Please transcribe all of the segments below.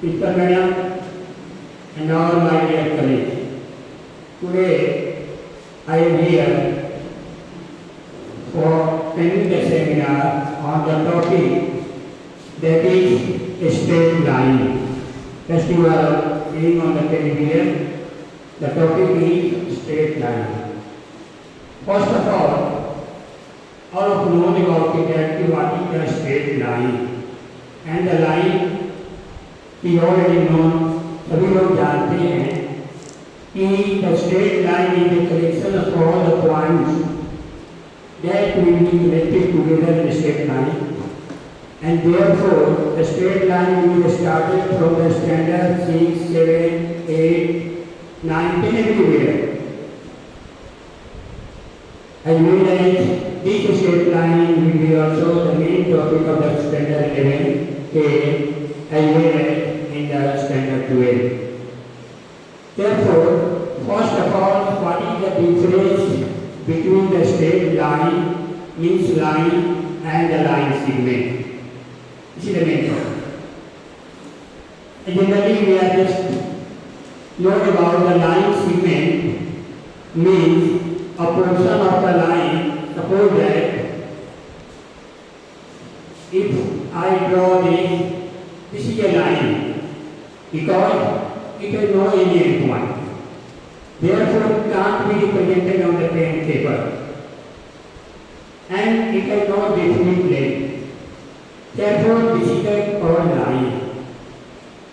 Mr. Madam and all my dear colleagues, today I am here for attending the seminar on the topic that is straight line. As you are seeing on the television, the topic is straight line. First of all of you know about it that what is the straight line, and the line we already know, सभी लोग जानते हैं कि the straight line is the collection of all the points that will be connected together in a straight line, and therefore the straight line will be started from the standard 6, 7, 8, 9, 10 everywhere. As well as this straight line will be also the main topic of the standard 11, as well as in the standard 12. Therefore, first of all, what is the difference between the straight line, means line, and the line segment? This is the main topic. Generally, we are just know about the line segment means a portion of the line. Suppose that if I draw this is a line because it has no any endpoint. Therefore, it can't be represented on the pen paper, and it has no definite length. Therefore, this is the called line.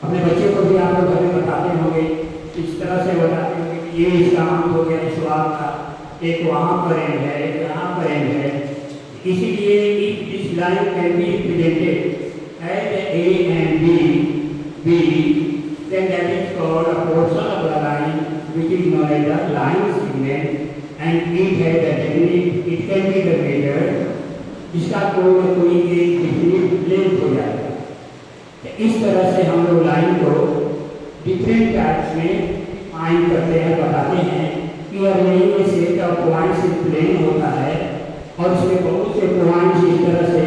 अपने बच्चों को भी आप लोग घर में बताते होंगे, इस तरह से बताते होंगे कि ये इसका अंक हो गया इस वाक का, एक वहाँ पर एंड है, एक यहाँ पर एंड है. इसीलिए if this line can be represented as A and B, then that is called a portion of the line which is known as the line segment, and it has a definite, it can be the measure, जिसका कोई एक definite length हो जाएगा. इस तरह से हम लोग लाइन को डिफरेंट टाइप्स में फाइन करते हैं, बताते हैं कि अरेंज में सेट ऑफ पॉइंट्स प्लेन होता है और उसमें बहुत से पॉइंट्स इस तरह से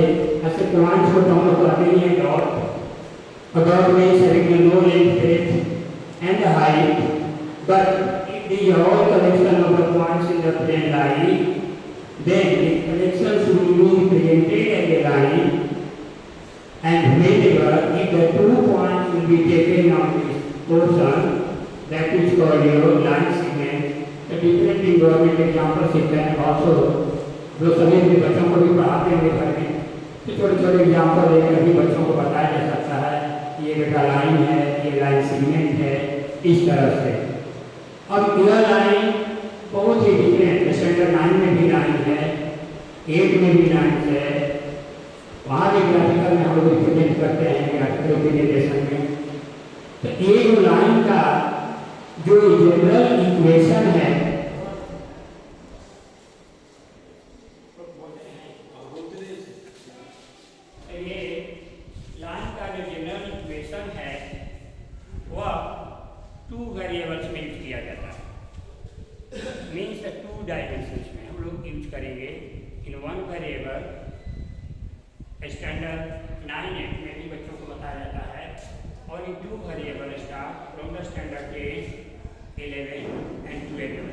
ऐसे पॉइंट्स को हम लोग कहते हैं dot. A dot means having no length, breadth and height, but if these are all collection of the points in the plane line, then the collections will be presented as a line, and whenever if the 2 points will be taken on this portion, that is called your line segment. The different environment examples you can also, जो सभी अपने बच्चों को भी पढ़ाते हैं घर में, तो छोटे छोटे एग्जाम्पल लेकर भी बच्चों को बताया जा सकता है कि ये बेटा लाइन है, ये लाइन सेगमेंट है, इस तरह से. अब यह लाइन बहुत ही डिफरेंट, स्टैंडर्ड 9 में भी लाइन है, 8 में भी लाइन है. वहाँ भी ग्राफिकल में हम लोग रिप्रेजेंट करते हैं ग्राफिकल रिप्रेजेंटेशन में. तो ये जो लाइन का जो जनरल इक्वेशन है, वेरिएबल्स में यूज किया जाता है. मीन्स 2 डायमेंशंस में हम लोग यूज करेंगे. इन वन वेरिएबल स्टैंडर्ड 9 में भी बच्चों को बताया जाता है, और इन 2 variable start from the standard 10, 11 and 12.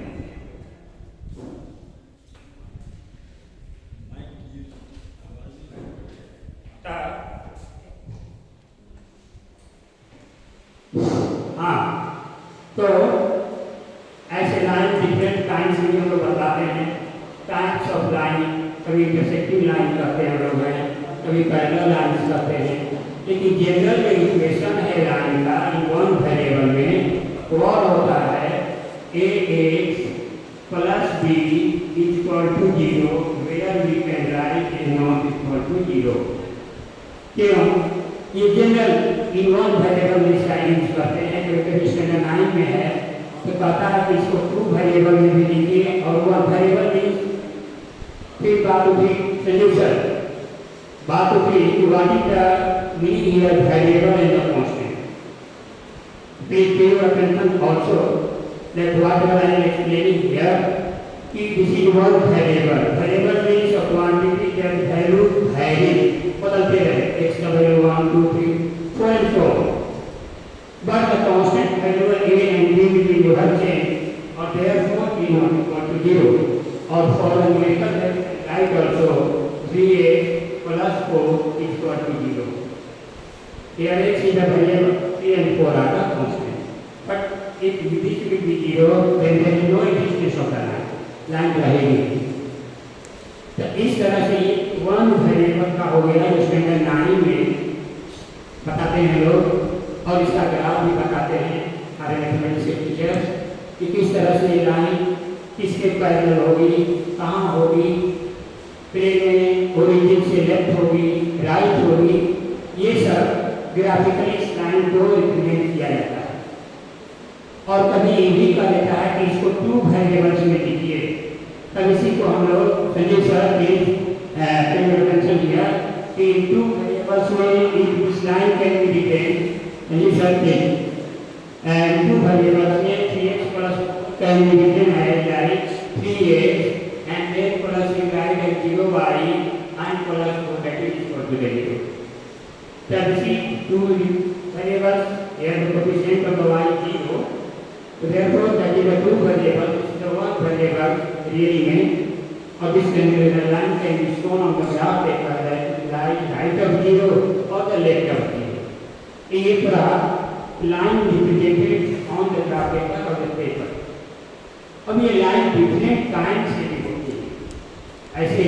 तो ऐसे लाइन डिफरेंट काइंड्स में हम लोग बताते हैं. टाइप्स ऑफ लाइन, कभी इंटरसेक्टिंग लाइन करते हैं हम लोग हैं, कभी पैरेलल लाइन्स करते हैं. लेकिन जनरल जो इक्वेशन है लाइन का इन वन वेरिएबल में वो होता है ax plus b is equal to 0 where we can write a not equal to 0. क्यों? ये जनरल इन वन वेरिएबल में इसका यूज करते हैं. क्योंकि स्टैंडर्ड 9 में है तो कहता है कि इसको 2 वेरिएबल में भी लिखिए, और 1 वेरिएबल में फिर बात उठी सोल्यूशन, बात उठी कि what is the meaning here variable and the constant. Please pay your attention also that what I am explaining here कि this is one variable. Variable means a quantity that value vary, बदलते रहे. x का value 1, 2, 3, 4 and so on. here x is the variable 3 and 4 are the constant. But if this will be 0, then there is no existence of the line रहेगी। तो इस तरह से one variable का हो गया जो स्टैंडर्ड 9 में बताते हैं लोग, और इसका ग्राफ भी बताते हैं हमारे मैथमेटिक्स के टीचर्स कि किस तरह से ये लाइन किसके पैरेलल होगी, कहाँ होगी, प्लेन में ओरिजिन से लेफ्ट होगी, राइट होगी, ये सब ग्राफिकली इस लाइन को रिप्रेजेंट किया जाता है। और कभी ये भी कहा जाता है कि इसको 2 वेरिएबल्स में दीजिए, तब इसी को हम लोग संजय सर प्लीज मेंशन किया कि 2 वेरिएबल्स में इस line can be written, Sanjay sir please, and 2 variables में 3x plus can be written है like 3x and then plus we write as 0y and plus 4 that is equal to 0. So see 2 variables here the coefficient of y is 0. So therefore that is the 2 variables, this is the 1 variable really mean, or this can be the line can be shown on the graph paper that lies right of 0 or the left of 0. ये पूरा line represented on the graph paper or the paper. अब ये line different kind से भी होती है। ऐसे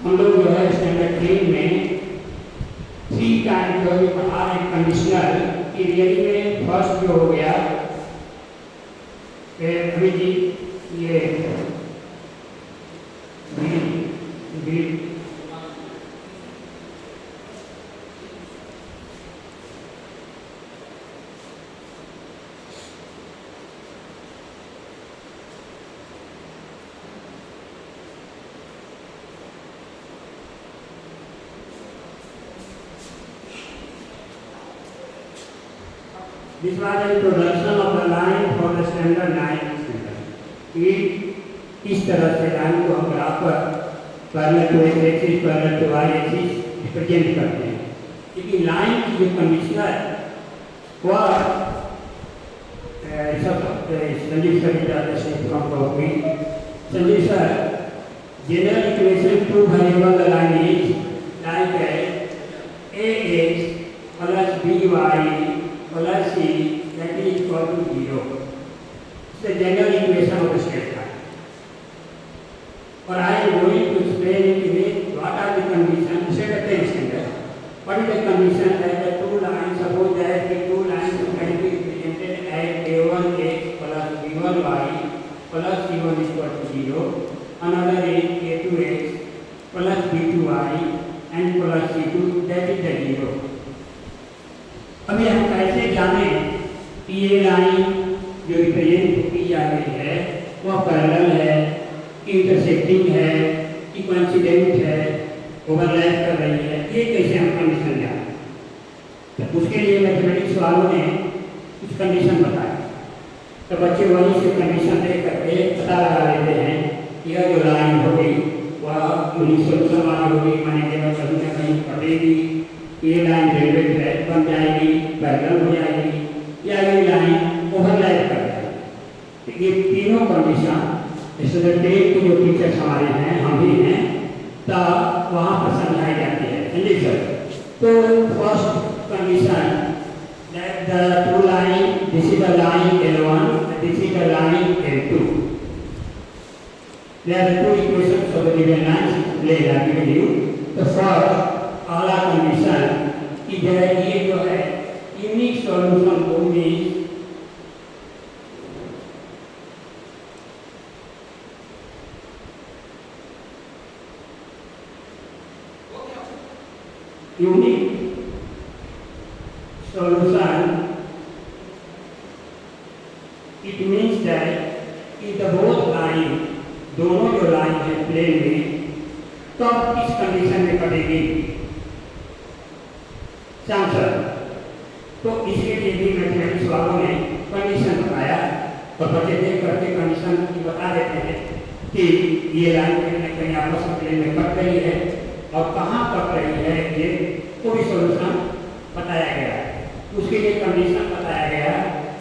हम लोग जो है स्टैंडर्ड 3 में 3 काइंड जो बता रहे कंडीशनल कि रियली में फर्स्ट जो हो गया अभी जी ये This was the introduction of the line for the standard 9 standard. कि इस तरह से लाइन को हम ग्राफ पर parallel to x axis parallel to y axis represent करते हैं। क्योंकि लाइन की जो कंडीशन है वह Sanjeev sir Sanjeev sir general equation 2 variable line is like ax plus by plus c that is equal to 0. It's the general equation of the straight line. Or I am going to explain it with what are the conditions. Set a standard. What is the condition that the 2 lines, suppose that the 2 lines can be represented as a1x plus b1y plus c1 is equal to 0. Another is a2x plus b2y and plus c2 that is the 0. अभी हम कैसे जाने कि ये line जो represent की जा रही है वह पैरेलल है, इंटरसेक्टिंग है, कि कोइंसिडेंट है, ओवरलैप कर रही है, ये कैसे हम कंडीशन जाने? तो उसके लिए मैथमेटिक्स वालों ने कुछ कंडीशन बताया। तो बच्चे वहीं से कंडीशन दे करके पता लगा लेते हैं कि यह जो लाइन होगी वह यूनिक सोल्यूशन वाली होगी, माने कहीं न कहीं कटेगी, ये लाइन रेलवे ट्रैक बन जाएगी, पैरेलल हो जाएगी, या ये लाइन ओवरलैप कर जाएगी। तो ये तीनों कंडीशन स्टैंडर्ड 8 के जो टीचर्स हमारे हैं, हम भी हैं, तब वहाँ पर समझाई जाती है। समझिए सर। तो first condition that the 2 line, this is the line L1 and this is the line L2. There are 2 equations for the given lines laid are given you. The first अगला कंडीशन कि ये जो है unique solution को means unique solution it means that कि the both line, दोनों जो line है प्लेन में, तब इस कंडीशन में कटेगी आंसर। तो इसके लिए भी मैथमेटिक्स वालों ने कंडीशन बताया और बच्चे देख करके कंडीशन बता देते हैं कि ये लाइन कहीं न कहीं आपस में प्लेन में कट रही है और कहाँ कट रही है, ये कोई सॉल्यूशन बताया गया है। उसके लिए कंडीशन बताया गया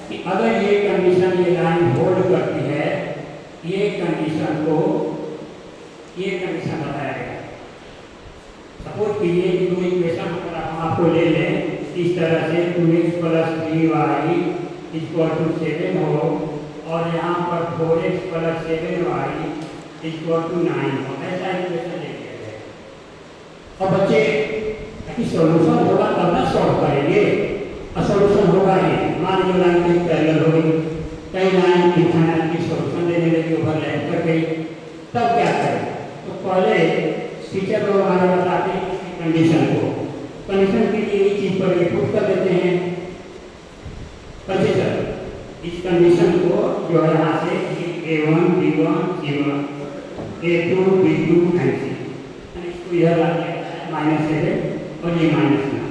कि अगर ये कंडीशन ये लाइन होल्ड करती है, ये कंडीशन बताया गया। सपोज कीजिए कि 2 इक्वेशन अगर हम आपको ले लें इस तरह से 2x plus 3y equal to 7 हो और यहाँ पर 4x plus 7y equal to 9 हो, ऐसा इक्वेशन ले लिया जाए। और बच्चे कि सॉल्यूशन होगा तब ना सॉल्व करेंगे, और सॉल्यूशन होगा ही। मान लीजिए लाइन कहीं पैरेलल हो गई, कई लाइन इनफाइनाइट की सॉल्यूशन देने लगी, ओवरलैप कर गई, तब क्या करें? तो पहले टीचर लोग हमारे बताते हैं इसकी कंडीशन को, कंडीशन के लिए ये चीज पर पुट कर देते हैं। कंसीडर इस कंडीशन को जो है यहाँ से A1 B1 C1 A2 B2 and C, इसको यह ला दिया -7 और ये -9।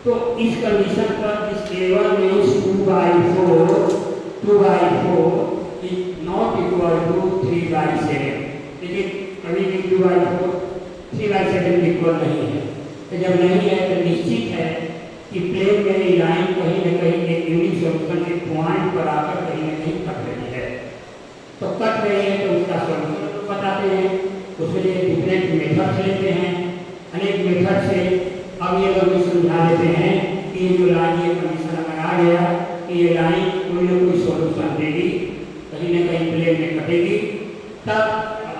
तो इस कंडीशन पर इस A1 means 2/4 is not equal to 3/7, लेकिन कभी भी 2/4 3/7 इक्वल नहीं है। तो जब नहीं है तो निश्चित है कि प्लेन में ये लाइन कहीं न कहीं एक यूनिक सॉल्यूशन के पॉइंट पर आकर कहीं न कहीं कट रही है। तो कट रही है तो उसका सॉल्यूशन बताते हैं, उसके लिए डिफरेंट मेथड्स लेते हैं, अनेक मेथड से। अब ये लोग समझा देते हैं कि जो लाइन ये कंडीशन अगर आ गया कि ये लाइन कोई ना कोई सॉल्यूशन देगी, कहीं ना कहीं प्लेन में कटेगी, तब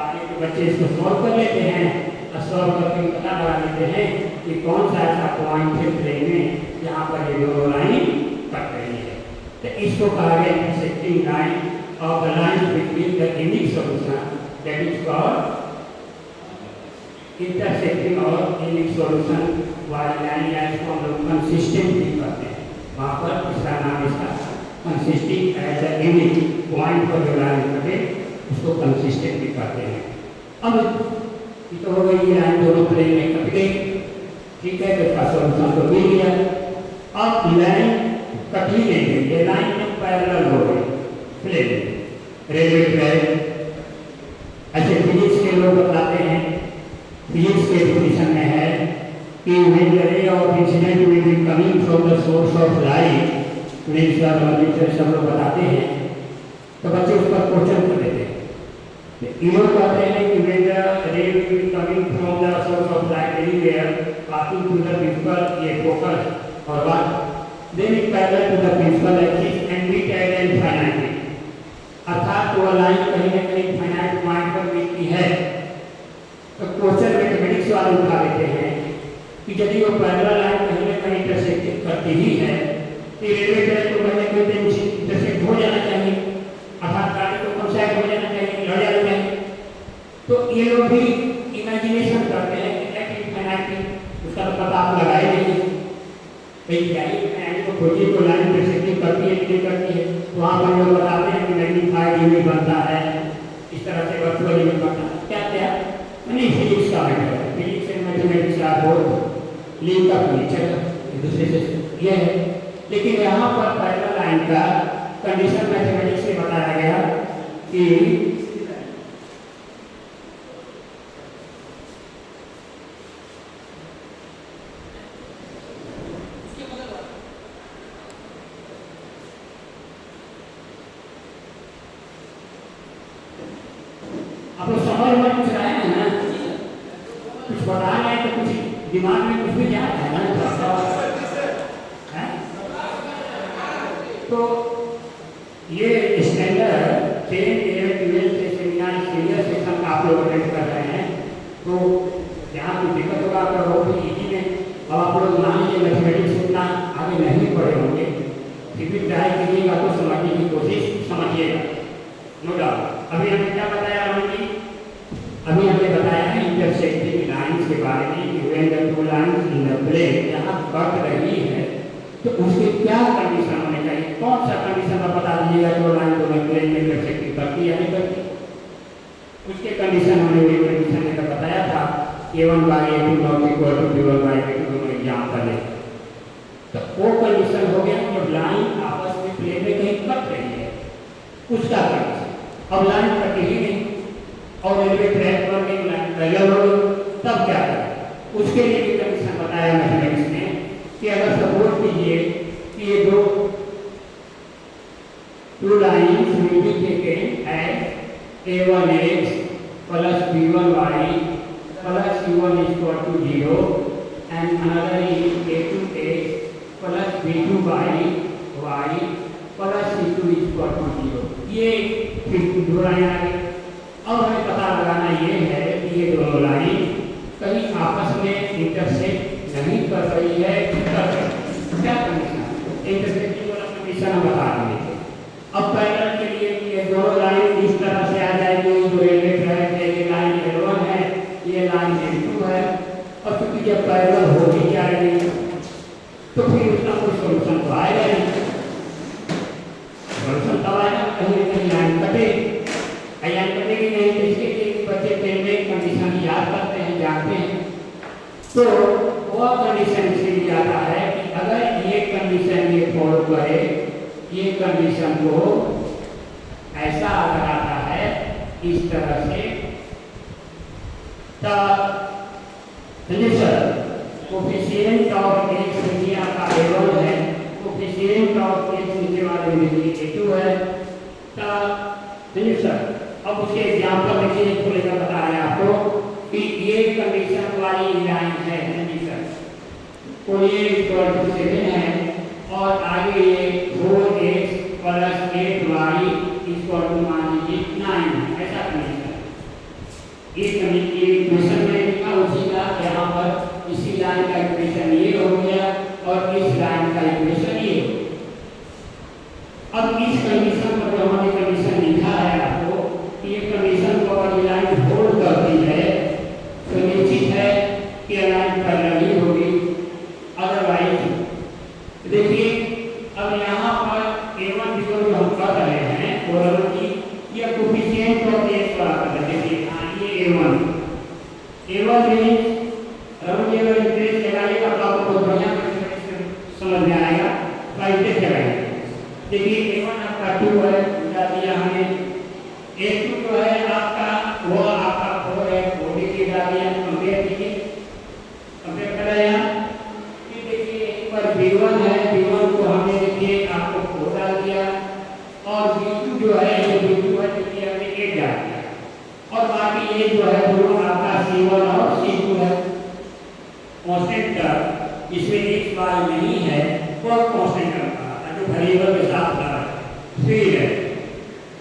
आगे के बच्चे इसको सॉल्व कर लेते हैं और सॉल्व करके पता लगा लेते हैं कि कौन सा ऐसा पॉइंट है प्लेन में जहाँ पर ये दोनों लाइन कट रही है। तो इसको कहा गया intersecting line of the line between the unique solution, that is called intersecting और यूनिक सॉल्यूशन वाली लाइन, या इसको हम लोग कंसिस्टेंट भी कहते हैं। वहाँ पर इसका नाम इसका consisting as a unique point पर जो लाइन कटे उसको कंसिस्टेंट भी कहते हैं। अब ये तो हो गई ये लाइन दोनों प्लेन में कट गई, ठीक है, तो इसका सॉल्यूशन तो मिल गया। अब लाइन कट ही नहीं गई, ये लाइन में पैरेलल हो गई प्लेन में, रेलवे ट्रैक। ऐसे फिजिक्स के लोग बताते हैं, फिजिक्स के डिफिनेशन में है कि when the ray of incident will be coming from the source of light, physics का लॉजिक सब लोग बताते हैं, तो बच्चे उस पर क्वेश्चन कर देते हैं। ये लोग कहते हैं कि when the ray will be coming from the source of light anywhere passing through the principal ये focus और what then it parallel to the principal axis and meet at an infinity, अर्थात वो लाइन कहीं न कहीं finite point पर मिलती है। तो क्वेश्चन मैथमेटिक्स वाले उठा देते हैं कि यदि वो पैरेलल लाइन कहीं न कहीं इंटरसेक्ट करती ही है तो रेलवे ट्रैक को कहीं न कहीं इंटरसेक्ट हो जाना चाहिए, अर्थात गाड़ी को कंसाइड हो जाना चाहिए, लड़ जाना चाहिए। तो ये लोग भी इमेजिनेशन करते हैं कि एट इनफिनिटी, उसका तो पता आप लगाए नहीं भाई क्या इनफिनिटी को खोजिए को लाइन इंटरसेक्टिंग करती है कि नहीं करती है। तो वहाँ पर लोग बताते हैं कि मैग्नीफाइड यूनिट बनता है, इस तरह से वर्चुअल यूनिट बनता है, क्या क्या नहीं फिजिक्स का मैटर है। फिजिक्स एंड मैथमेटिक्स का बहुत लिंक अप नेचर एक दूसरे से ये है। लेकिन यहाँ पर पैरेलल लाइन का कंडीशन मैथमेटिक्स से बताया गया कि आप लोग समझ में कुछ रहे हैं ना, कुछ बता रहे हैं तो कुछ दिमाग में कुछ भी जा रहा है ना, तो ये स्टैंडर्ड 10, 11, 12 से सेमिनार सीनियर सेक्शन का आप लोग अटेंड कर रहे हैं। तो यहाँ कुछ दिक्कत होगा आपका बहुत ही ईजी में। अब आप लोग मान लीजिए मैथमेटिक्स उतना आगे नहीं पढ़े होंगे, फिर भी ट्राई कीजिएगा तो समझने की कोशिश समझिएगा, नो डाउट। अभी हमने क्या बताया रमन जी? अभी हमने बताया है इंटरसेक्टिंग लाइंस के बारे में कि when the two lines in the plane जहाँ कट रही है तो उसके क्या कंडीशन होने चाहिए, कौन सा कंडीशन का बता दीजिएगा जो लाइन दोनों प्लेन में इंटरसेक्टिंग करती है नहीं करती। उसके कंडीशन हमने वही कंडीशन में बताया था A1/A2 not equal to B1/B2 दोनों एग्जाम कर ले। तो वो कंडीशन हो गया जब लाइन आपस में प्लेन में कहीं कट रही है, उसका कंडीशन। अब लाइन कटी ही नहीं और रेलवे ट्रैक पर एक लाइन पैरेलल हो गई, तब क्या करें? उसके लिए भी कंडीशन बताया मैथमेटिक्स ने कि अगर सपोज कीजिए कि ये two lines will be taken as A1x plus B1y plus C1 equal to 0 and another is A2x B2 by y plus C2 equal to 0। ये फिर दो लाइन आ गई। अब हमें पता लगाना ये है कि ये दोनों लाइन कहीं आपस में इंटरसेक्ट नहीं कर रही है, क्या कंडीशन इंटरसेक्टिंग वाला कंडीशन हम बता देंगे। अब पैरेलल के लिए ये दोनों लाइन इस तरह से आ जाएगी, जो रेलवे ट्रैक है ये लाइन L1 है, ये लाइन L2 है। और क्योंकि जब पैरेलल हो ही जाएगी तो फिर उसका कोई सोल्यूशन तो आएगा नहीं। सोल्यूशन तब आएगा कहीं कहीं लाइन कटे, लाइन कटेगी नहीं तो इसके लिए बच्चे पहले कंडीशन याद करते हैं, जानते हैं। तो वह कंडीशन इसलिए आता है कि अगर ये कंडीशन ये फॉलो करे, ये कंडीशन को ऐसा अगर आता है इस तरह से, तब कोफिशिएंट ऑफ x इंडिया का A1 है, कोफिशिएंट ऑफ x नीचे वाले में A2 है। तब अब उसके एग्जाम्पल देखिए, खुलेगा बता रहे हैं आपको कि ये कंडीशन वाली लाइन है कंडीशन, तो ये इक्वल टू 7 है और आगे ये 4x plus 8y equal to मान लीजिए 9 है, ऐसा कंडीशन। ये इक्वेशन में लिखा उसी का यहाँ पर इसी लाइन का इक्वेशन ये हो गया और इस लाइन का इक्वेशन ये हो गया। अब इस कंडीशन पर जो हमने कंडीशन लिखा है आपको, ये कंडीशन को अगर लाइन होल्ड करती है तो निश्चित है कि लाइन पैरेलल ही होगी। अदरवाइज देखिए अब यहाँ पर A1 जो हम कर रहे हैं ओरल की, ये कोफिशिएंट ऑफ x वाला कर रहे हैं। हाँ ये A1 मींस रमन ये वाला इंटरेस्ट लगाइएगा तो आपको बहुत बढ़िया समझ में आएगा। इंटरेस्ट लगाइए, देखिए A1 आपका 2 है, बता दिया हमने। A2 जो है आपका वो आपका 4 है, 4 की डाल दिया। कंपेयर कीजिए, कंपेयर कर रहे हैं। फिर देखिए एक पर B1 है, B1 को हमने देखिए आपको 4 डाल दिया और B2 जो है ये B2 है देखिए हमने 8 डाल दिया और बाकी ये जो है दोनों आपका C1 और C2 है। कांस्टेंट टर्म इसमें x y नहीं है, वो कांस्टेंट टर्म का जो वेरिएबल के साथ आ रहा है फिर है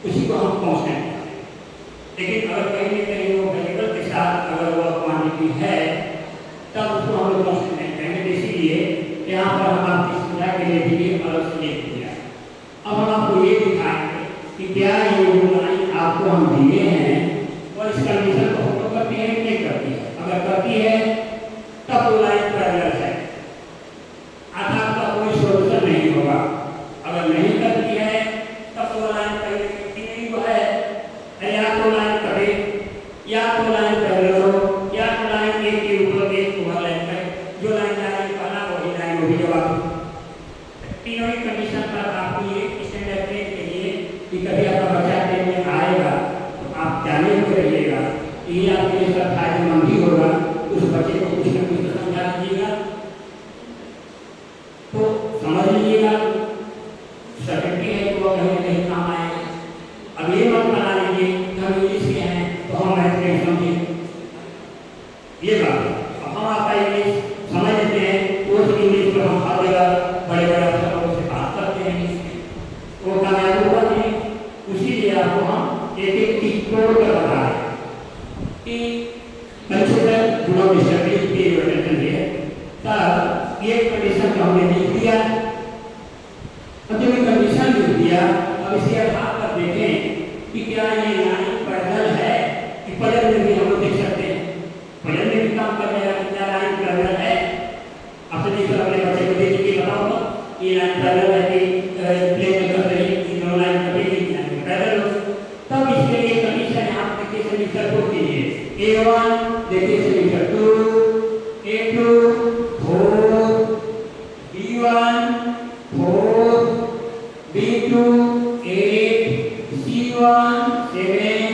उसी को हम कांस्टेंट कहते हैं। लेकिन अगर कहीं न कहीं वो वेरिएबल के साथ अगर वो क्वांटिटी है तब उसको हम लोग कांस्टेंट नहीं कहेंगे। इसीलिए यहाँ पर हम आपकी सुविधा के लिए भी अलग से लिख दिया। अब हम आपको ये दिखाएंगे कि क्या ये लाइन आपको हम दिए हैं और इस कंडीशन को फॉलो करती है नहीं करती है। अगर करती है तब वो लाइन पैरेलल है, अर्थात का कोई सोल्यूशन नहीं होगा। अगर नहीं करती है तब तो लाइन पैरेलल नहीं वो है, या तो लाइन कटे या तो लाइन पैरेलल हो या तो लाइन एक के ऊपर एक ओवरलैप है। जो लाइन जा रही है पहला वही लाइन होगी। जवाब तीनों ही कंडीशन पर आपको ये स्टैंडर्ड के लिए कि कभी आपका बच्चा ट्रेन में आएगा तो आप जाने हुए रहिएगा, ये आपके लिए सब फायदेमंद ही होगा। उस बच्चे को कुछ न कुछ तो समझा दीजिएगा, तो समझ लीजिएगा, सर्टिफिकेट है तो वो कहीं कहीं काम आएगा। अब ये मत बना लीजिए कि हम इंग्लिश के हैं तो हम मैथ के समझे, ये बात। अब हम आपका इंग्लिश समझ लेते हैं तो उस इंग्लिश को हम हर जगह बड़े बड़े अफसरों से बात करते हैं इंग्लिश में, वो कामयाब हुआ नहीं। उसीलिए आपको हम एक एक चीज तोड़ कर बता रहे हैं कि कंसिडर डू नॉट डिस्टर्ब पे योर अटेंशन हियर। तब ये कंडीशन को हमने लिख दिया। अब जब ये कंडीशन लिख दिया, अब इसके आधार पर देखें कि क्या ये लाइन पैरेलल है कि पैरेलल में भी हम लोग देख सकते हैं। पैरेलल में भी काम कर रहे हैं, क्या लाइन पैरेलल है। आपसे देखकर अपने बच्चे को देख के बताओ तो ये लाइन पैरेलल है कि प्लेन में कर रही है, दोनों लाइन कटेगी लाइन पैरेलल हो। तब इसके लिए कंडीशन यहाँ पे देखिए समीकरण को कीजिए। A1 देखिए समीकरण 2, A2 4, B1 4, B2 8, C1 7,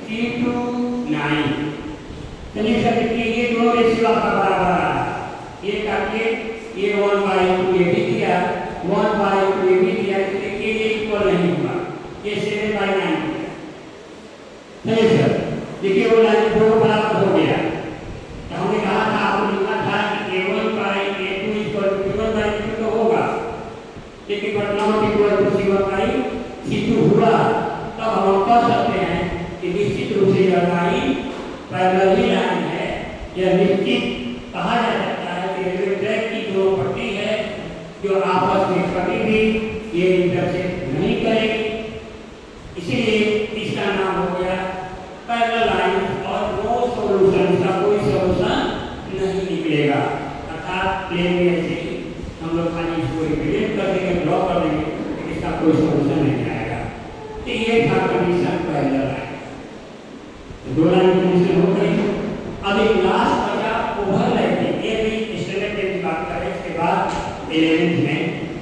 C2 9। चलिए सर देखिए ये दोनों रेशियो आपका बराबर आ रहा है। ये काटिए, ये 1/2 ये भी दिया, 1/2 ये भी दिया, देखिए ये इक्वल नहीं होगा, ये 7/9 हो गया। चलिए सर देखिए वो लाइन दोनों बराबर हो गया। तो हमने कहा था, आपको लिखा था कि A1/A2 = B1/B2 तो होगा, लेकिन but not equal to C1 C2 हुआ, तब हम कह सकते हैं कि निश्चित रूप से यह लाइन पैरेलल ही लाइन है। यह निश्चित कहा जा सकता है कि रेलवे ट्रैक की जो पट्टी है जो आपस में कभी भी ये इंटरसेक्ट नहीं करेगी, इसीलिए इसका नाम हो गया पैरेलल लाइन और नो सॉल्यूशन, इसका कोई सॉल्यूशन नहीं निकलेगा। अर्थात प्लेन में ऐसे ही हम लोग खाली इसको रिप्रेजेंट कर देंगे, ड्रॉ कर देंगे, लेकिन इसका कोई सॉल्यूशन नहीं आएगा। तो ये था कंडीशन पैरेलल लाइन। दो लाइन कंडीशन हो गई। अब एक लास्ट बचा ओवरलैपिंग। ये भी स्टैंडर्ड की बात करें, इसके बाद 11th में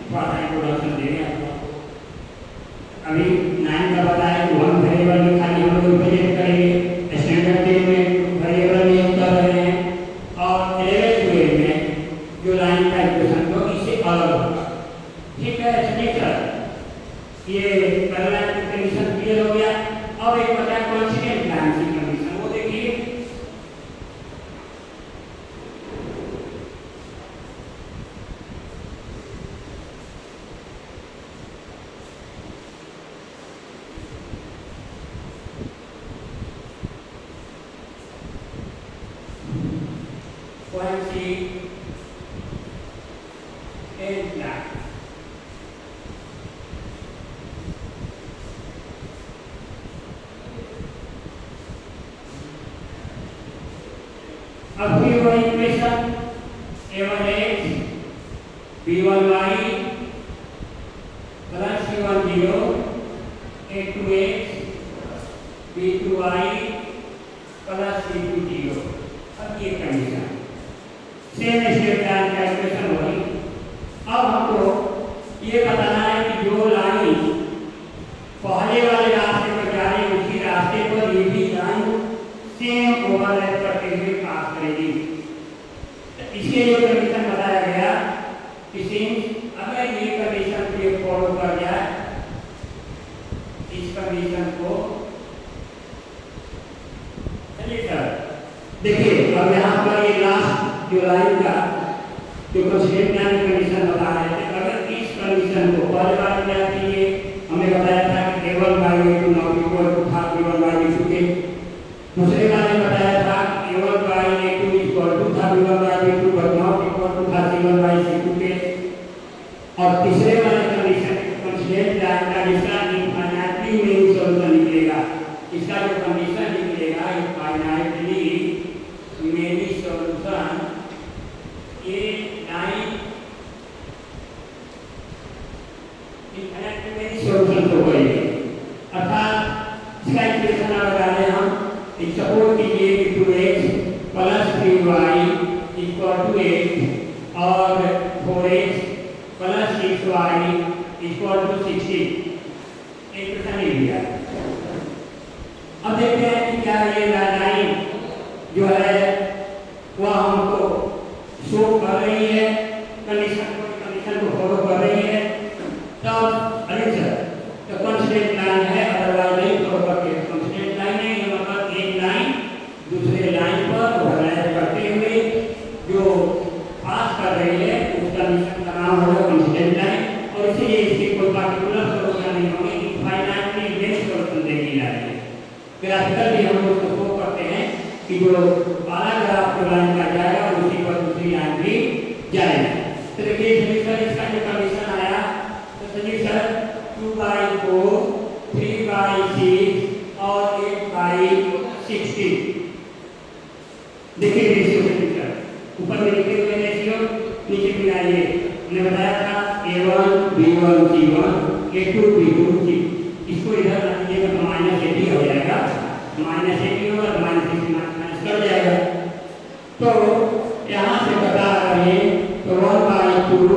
थोड़ा सा इंट्रोडक्शन देंगे आपको। अभी 9 का बताया कि वन वेरिएबल में खाली हम लोग रिप्रेजेंट करेंगे, स्टैंडर्ड 10 में वेरिएबल में यूज कर रहे हैं, और 11th में जो लाइन का इक्वेशन को इससे अलग होगा। ठीक है, चलिए सर, ये पैरेलल लाइन की कंडीशन क्लियर हो गया। अब एक बचा कॉन्स्टेंट लाइन की कंडीशन, वो देखिए। अब फिर वही equation a1x b1y plus c10 a2x b2y plus c20। अब ये कंडीशन सेम स्टेप लाइन का इक्वेशन वही। अब हमको ये बताना है कि जो लाइन पहले वाले रास्ते पर जा रही है उसी रास्ते पर ये भी लाइन सेम ओवरलैप करते हुए पास करेगी। इसके लिए कंडीशन बताया गया कि सिंस अगर ये कंडीशन को फॉलो कर जाए, इस कंडीशन को, चलिए सर देखिए, अब यहाँ पर ये लास्ट जो लाइन का जो कंस्ट्रेंट लाइन कंडीशन बता रहे थे, अगर इस कंडीशन को पहले बार क्या कीजिए, हमने बताया था कि a1/a2 नॉट इक्वल टू था b1/b2 के। दूसरे वाले बताया था कि a1/a2 इक्वल टू था b1/b2 but not equal to था c1/c2 के। और तीसरे वाले कंडीशन कंस्ट्रेंट लाइन का जिसका इनफाइनाइटली मेनी सॉल्यूशन निकलेगा, इसका जो कंडीशन निकलेगा इनफाइनाइटली मेनी सॉल्यूशन, ये लाइन इनफाइनाइटली मेनी सॉल्यूशन तो होगी। अर्थात इसका इक्वेशन लगा लें हम, सपोज कीजिए कि 2x plus 3y equal to 8 और 4x plus 6y equal to 16। Equation नहीं दिया। अब देखते हैं कि क्या ये लाइन जो है वह हमको शो कर रही है, कंडीशन को फॉलो कर रही है। तब अरे सर तो कंस्टेंट लाइन है, अदरवाइज नहीं फॉलो करके कंस्टेंट लाइन है। ये मतलब एक लाइन दूसरे लाइन पर ओवरलैप करते हुए जो पास कर रही है उस कंडीशन का नाम होगा कंस्टेंट लाइन, और इसीलिए इसके कोई पार्टिकुलर सॉल्यूशन नहीं होंगे, इनफाइनाइटली मेनी सॉल्यूशन देखी जाएगी। ग्राफिकली हम लोग शो करते हैं कि जो पहला ग्राफ जो लाइन का जाएगा उसी पर दूसरी लाइन भी जाएगी। तो देखिए सर इसका जो कंडीशन आया, तो चलिए सर 2/4 3/6 और 8/16। देखिए रेशियो से पिक्चर ऊपर में लिखे हुए रेशियो, नीचे मिलाइए। मैंने बताया था a1 b1 c1 a2 b2 c। इसको इधर रख दीजिएगा तो -80 हो जाएगा, -80 होगा तो -6 कर जाएगा। तो यहाँ से बता रहे तो 1/2,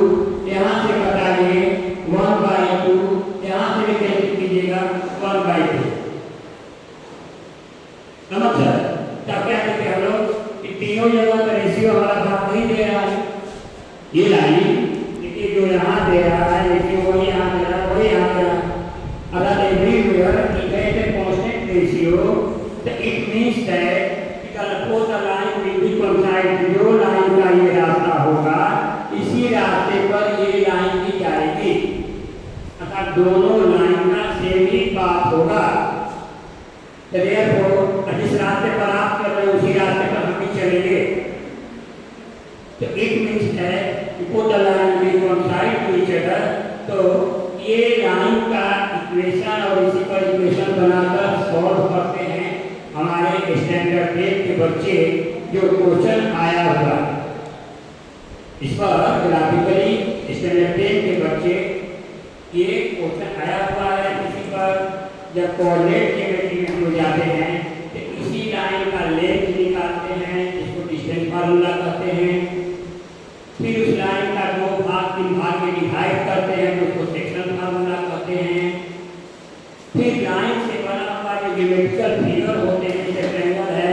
यहाँ से बताइए 1/2, यहाँ से भी कैसे कीजिएगा 1/2। समझ सर, तब क्या करते हैं हम लोग कि तीनों जगह पर रेशियो हमारा भाग नहीं दे रहा है। ये लाइन देखिए जो यहाँ दे रहा है रेशियो वही यहाँ दे रहा है, वही यहाँ दे रहा है। अगर everywhere we get a constant ratio, then it means that both the line will be coincide। जो लाइन का ये रास्ता होगा इसी रास्ते पर ये लाइन भी जाएगी। दोनों लाइन का सेम ही पाथ होगा। तो जिस रास्ते पर आप चल रहे हैं उसी रास्ते पर हम भी चलेंगे। तो इट मीन्स है both the line will coincide to each other। तो ये लाइन का इक्वेशन और इसी पर इक्वेशन बनाकर सॉल्व करते हैं हमारे स्टैंडर्ड 10 के बच्चे, जो क्वेश्चन आया हुआ है इस पर ग्राफिकली स्टैंडर्ड 10 के बच्चे ये क्वेश्चन आया हुआ है। इसी पर जब कोऑर्डिनेट ज्योमेट्री में हम लोग जाते हैं तो इसी लाइन का लेंथ निकालते हैं, जिसको डिस्टेंस फार्मूला कहते हैं। फिर उस लाइन का 3 भाग में डिवाइड करते हैं, उसको सेक्शन फार्मूला कहते हैं। फिर लाइन से बना हुआ जो ज्योमेट्रिकल फिगर होते हैं, जैसे ट्रायंगल है,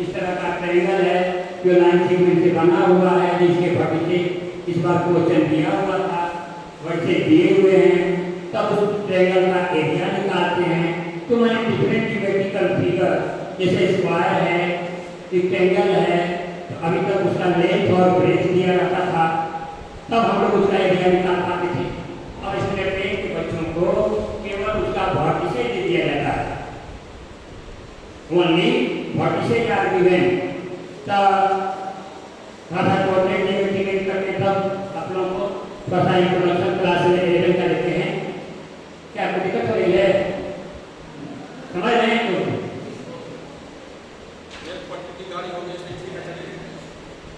इस तरह का ट्रायंगल है जो लाइन सेगमेंट से बना हुआ है, जिसके वर्टिसेस इस बार क्वेश्चन दिया हुआ था, वर्टिसेस दिए हुए हैं, तब उस ट्रायंगल का एरिया निकालते हैं। तो मैंने डिफरेंट ज्योमेट्रिकल फिगर जैसे स्क्वायर है, रेक्टेंगल है, तो अभी तक उसका लेंथ और ब्रेथ दिया रहता था, तब हम लोग उसका एरिया निकाल पाते थे। और स्टैंडर्ड 10 के बच्चों को केवल उसका वर्टिसेस दे दिया जाता है, only vertices are given. Coordinate geometry में करके तब आप लोगों को थोड़ा सा इंट्रोडक्शन क्लास में लेवल का लेते हैं। क्या आपको दिक्कत हो रही है? समझ रहे हैं? तो ये पट्टी की गाड़ी हो गई इसमें ठीक है,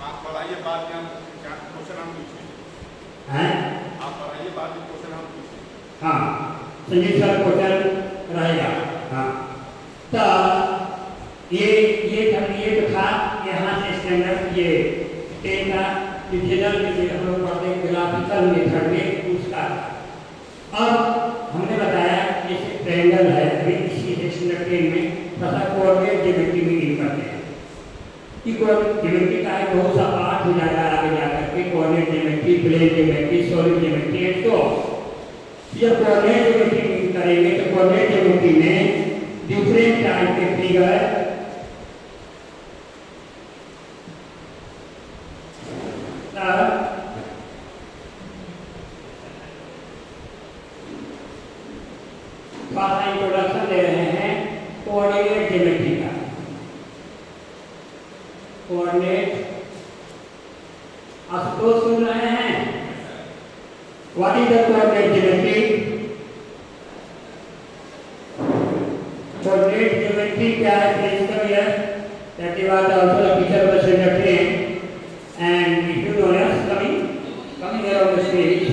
आप बताइए बाद में हम क्या क्वेश्चन हम पूछेंगे हैं? आप बताइए बाद में क्वेश्चन हम पूछेंगे। हाँ, संजीव सर क्वेश्चन रहेगा। हाँ, तो ये तो था यहाँ से स्टैंडर्ड ये 10 का डिजिटल हम लोग पढ़ते हैं ग्राफिकल मेथड में उसका। अब हमने बताया जैसे ट्रायंगल है, अभी इसी स्टैंडर्ड 10 में थोड़ा कोऑर्डिनेट ज्योमेट्री में डील करते हैं कि ज्योमेट्री का है बहुत सा पार्ट हो जाएगा आगे जाकर के, coordinate geometry, plane geometry, solid geometry and तो जब कोऑर्डिनेट ज्योमेट्री डील करेंगे तो कोऑर्डिनेट ज्योमेट्री में डिफरेंट टाइप के फिगर इंट्रोडक्शन ले रहे हैं कोऑर्डिनेट ज्योमेट्री का। कोऑर्डिनेट आशुतोष सुन रहे हैं? What is the coordinate geometry? Coordinate geometry क्या है? प्रिंसिपल है that you are also a teacher of the standard 10 and if you know us coming here on the stage,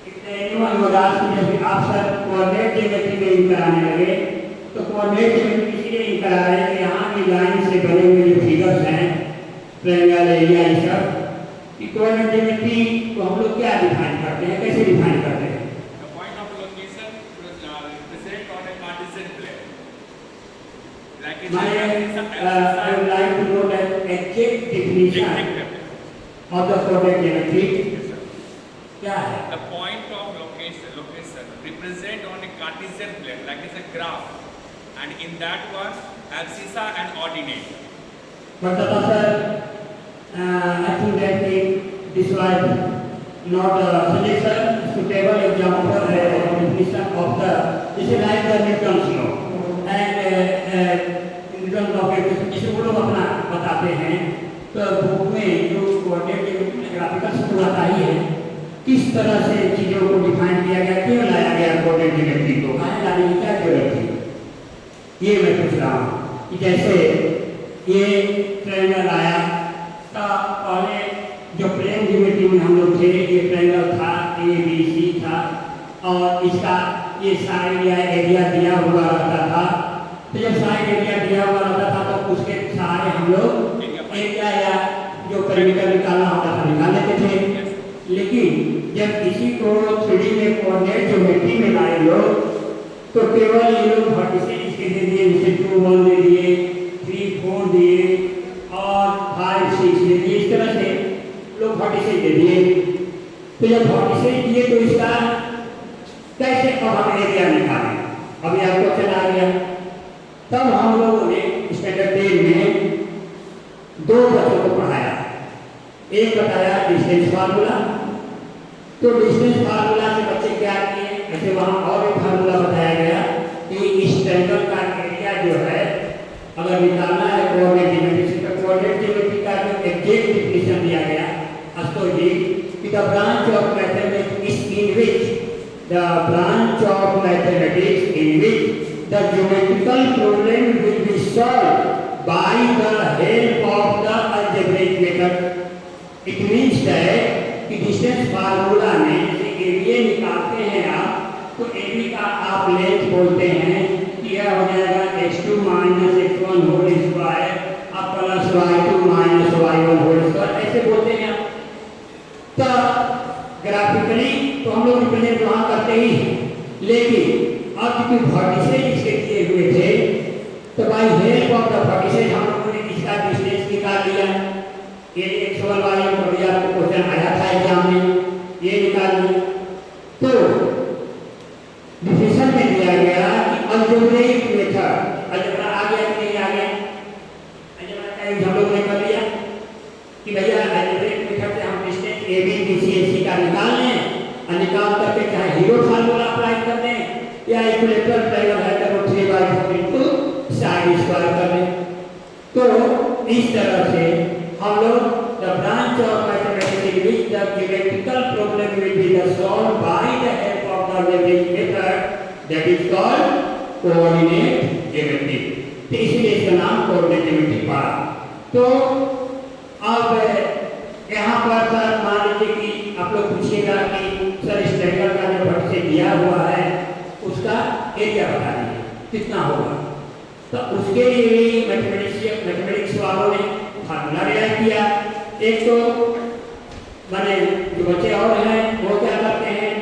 if anyone would ask me कि आप sir coordinate geometry में इन कराने लगे तो coordinate geometry इसलिए इन करा रहे हैं कि यहाँ की लाइन से बने हुए जो फिगर्स हैं, ट्रायंगल, एरिया, ये सब कि कोऑर्डिनेट ज्योमेट्री को हम लोग क्या डिफाइन करते हैं, कैसे डिफाइन करते हैं? I would like to know the exact definition of the coordinate geometry. क्या है? The point of location represent on a Cartesian plane like it's a graph, and in that one abscissa and ordinate. But sir, I think that this was not a suitable example definition of the. This is like the Newton's law and जिसे वो लोग अपना बताते हैं तो book में जो coordinate graphical school आता ही है, किस तरह से चीज़ों को डिफाइन किया गया, क्यों लाया गया कोऑर्डिनेट ज्योमेट्री को, कहाँ लाने की क्या जरूरत थी, ये मैं पूछ रहा हूँ। कि जैसे ये ट्रायंगल आया तो पहले जो प्लेन ज्योमेट्री में हम लोग थे, ये ट्रायंगल था, ABC था और इसका ये साइड या एरिया दिया हुआ रहता था। तो जब साइड एरिया दिया हुआ रहता था तो उसके सहारे हम लोग एरिया या जो पेरिमीटर निकालना होता था निकाल लेते थे। लेकिन जब इसी को 3D में कोऑर्डिनेट ज्योमेट्री में लाए लोग तो केवल ये लोग वर्टिसेस इसके दे दिए, जैसे 2 1 दे दिए, 3 4 दिए और 5 6 दे दिए, इस तरह से लोग वर्टिसेस दे दिए। तो जब वर्टिसेस दिए तो इसका कैसे अब हम एरिया निकालें, अभी आपको चला गया। तब हम लोगों ने स्टैंडर्ड 10 में 2 बच्चों को पढ़ाया, एक बताया डिस्टेंस फार्मूला तो डिस्टेंस फार्मूला से बच्चे क्या किए, ऐसे वहाँ और एक फार्मूला बताया गया कि इस ट्रायंगल का एरिया जो है अगर निकालना है कोऑर्डिनेट ज्योमेट्री का, कोऑर्डिनेट ज्योमेट्री का जो एग्जैक्ट डिफिनेशन दिया गया अस्तों जी कि the branch of mathematics in which the branch of mathematics in which the geometrical problem will be solved by the help of the algebraic method. It means that कि distance formula में जैसे area निकालते हैं आप, तो area का आप length बोलते हैं कि यह हो जाएगा x2 minus x1 whole square अब plus y2 minus y1 whole square, ऐसे बोलते हैं आप। तो ग्राफिकली तो हम लोग रिप्रेजेंट वहाँ करते ही, लेकिन अब क्योंकि वर्टिसेज इसके दिए हुए थे तो by help of the vertices हम लोगों ने इसका डिस्टेंस निकाल लिया। ये x1 y1 को दिया तो क्वेश्चन आया था एग्जाम में, ये निकाल लिया। तो डिफिनेशन में दिया गया कि अलजेब्रिक मेथड, अलजेब्रा आ गया कि नहीं आ गया, अलजेब्रा का हम लोग ने कर लिया कि भैया अलजेब्रिक मेथड से हम distance A B B C A C का निकाल लें और निकाल करके चाहे हीरो फार्मूला अप्लाई कर दें या इक्विलेटरल ट्रायंगल है तो 3/4 इनटू साइन स्क्वायर कर दें। तो इस तरह से हम लोग the branch of mathematics in which the theoretical problem will be solved by the help of the algebraic method that is called coordinate geometry। तो इसलिए इसका नाम coordinate geometry पड़ा। तो अब यहाँ पर सर मान लीजिए कि आप लोग पूछिएगा कि सर इस ट्रायंगल का जो वर्टिसेज दिया हुआ है उसका एरिया बता दीजिए कितना होगा। तो उसके लिए मैथमेटिक्स वालों ने फार्मूला रिलाइज किया। एक तो माने जो बच्चे और हैं वो क्या करते हैं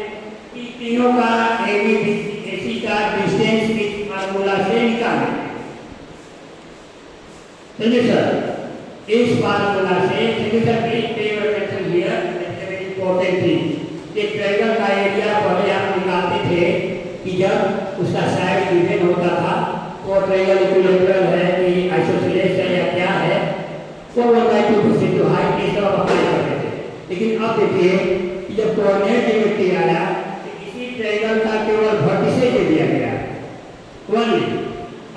कि तीनों का A B C A C का डिस्टेंस इस फार्मूला से निकालें। समझे सर, इस फार्मूला से समझे sir, please pay your attention here, that's a very important thing. एक ट्रायंगल का एरिया पहले आप निकालते थे कि जब उसका साइड इवन होता था, वो ट्रायंगल इक्विलेटरल है कि आइसोसेलेस है या क्या है, वो 1/2 परसेंट जो हाइट के सब अप्लाई करते थे। लेकिन अब देखिए कि जब कोऑर्डिनेट ज्योमेट्री आया तो इसी ट्रायंगल का केवल वर्टिसेज दिया गया ओनली।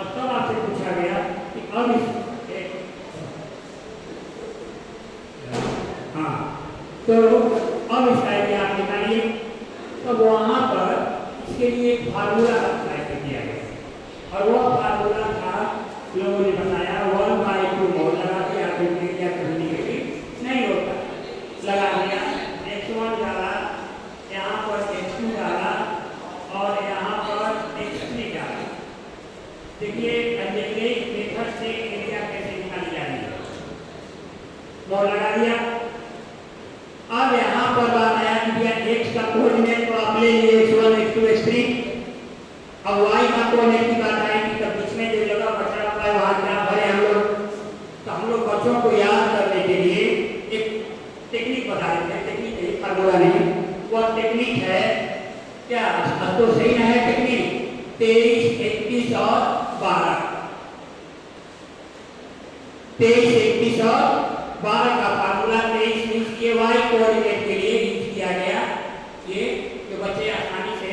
अब तब आपसे पूछा गया कि अब इस हाँ तो अब इसका एरिया आप निकालिए। तो वहाँ पर इसके लिए एक फार्मूला अप्लाई किया गया और वह फार्मूला था, लोगों ने बताया 1/2 मोल लगा दिया, क्या करने के लिए नहीं होता, लगा दिया x1 डाला, यहाँ पर x2 डाला और यहाँ पर x3 डाला। देखिए अलजेब्रिक मेथड से एरिया कैसे निकाली जा रही है, मोल लगा दिया। अब यहाँ पर बात आया कि भैया x का कोऑर्डिनेट तो आप ले लिए x1 x2 x3, अब y का कोऑर्डिनेट की बात आई कि बीच में जो जगह बचा हुआ है वहाँ क्या भरे हम लोग। तो हम लोग बच्चों को याद करने के लिए एक टेक्निक बता देते हैं, टेक्निक नहीं फार्मूला नहीं, वह टेक्निक है क्या, अब तो सही ना है टेक्निक 23 21 और 12, 23 21 और 12 का फार्मूला 23 मीन्स ये y कोऑर्डिनेट के लिए यूज किया गया, ये जो बच्चे आसानी से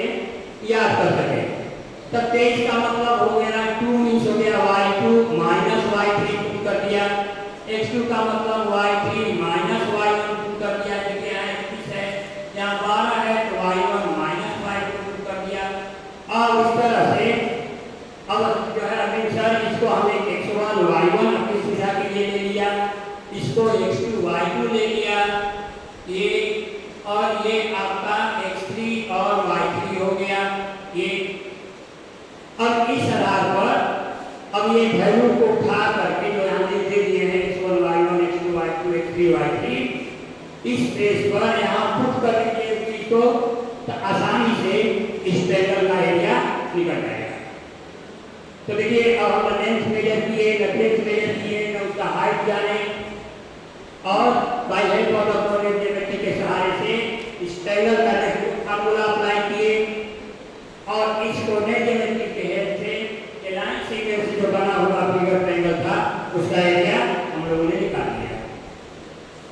याद कर सके। तब 23 का मतलब हो गया 2 मीन्स हो गया y2 माइनस y3 पुट कर दिया, x2 का मतलब y3 माइनस y1 पुट कर दिया, जो क्या है 21 है, यहाँ 12 है तो y1 माइनस y2 पुट कर दिया। और इस तरह से अब जो है अभी सर इसको हमने x1 y1 अपनी सुविधा के लिए ले लिया, इसको x2 y2 ले लिया, ये और ये आपका x3 और y3 हो गया ये। अब इस आधार पर अब ये वैल्यू को उठा करके जो यहाँ दे दिए हैं x1 y1 x2 y2 x3 y3, इस पेज पर यहाँ पुट करके इस चीज को तो आसानी से इस ट्रायंगल का एरिया निकल जाएगा। तो देखिए अब हम लेंथ मेजर किए, लेंथ मेजर किए, तो उसका हाइट जाने और by help of the coordinate geometry के सहारे से इस ट्रायंगल का फार्मूला अप्लाई किए और इस कोऑर्डिनेट ज्योमेट्री के हेल्प से लाइन सीक्वेंस जो बना हुआ फिगर ट्रायंगल था उसका एरिया हम लोगों ने निकाल लिया।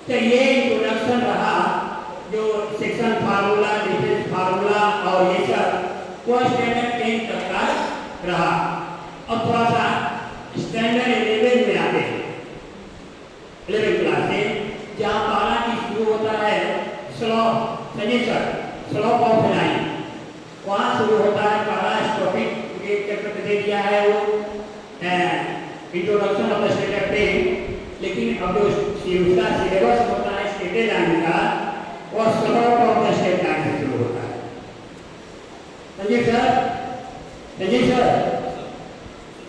तो ये इंट्रोडक्शन रहा जो सेक्शन फार्मूला, डिफरेंस फार्मूला और ये सब वो स्टैंडर्ड 10 तक का रहा। अब थोड़ा सा स्टैंडर्ड 11 में आते हैं, 11 क्लास से, जहाँ पहला की शुरू होता है स्लोप ऑफ लाइन, वहाँ शुरू होता है पहला टॉपिक एक चैप्टर दे दिया है वो introduction of the stator pen. लेकिन अब जो उसका सिलेबस होता है स्टेटेड लाइन का, और slope of the state line से शुरू होता है। संजीव सर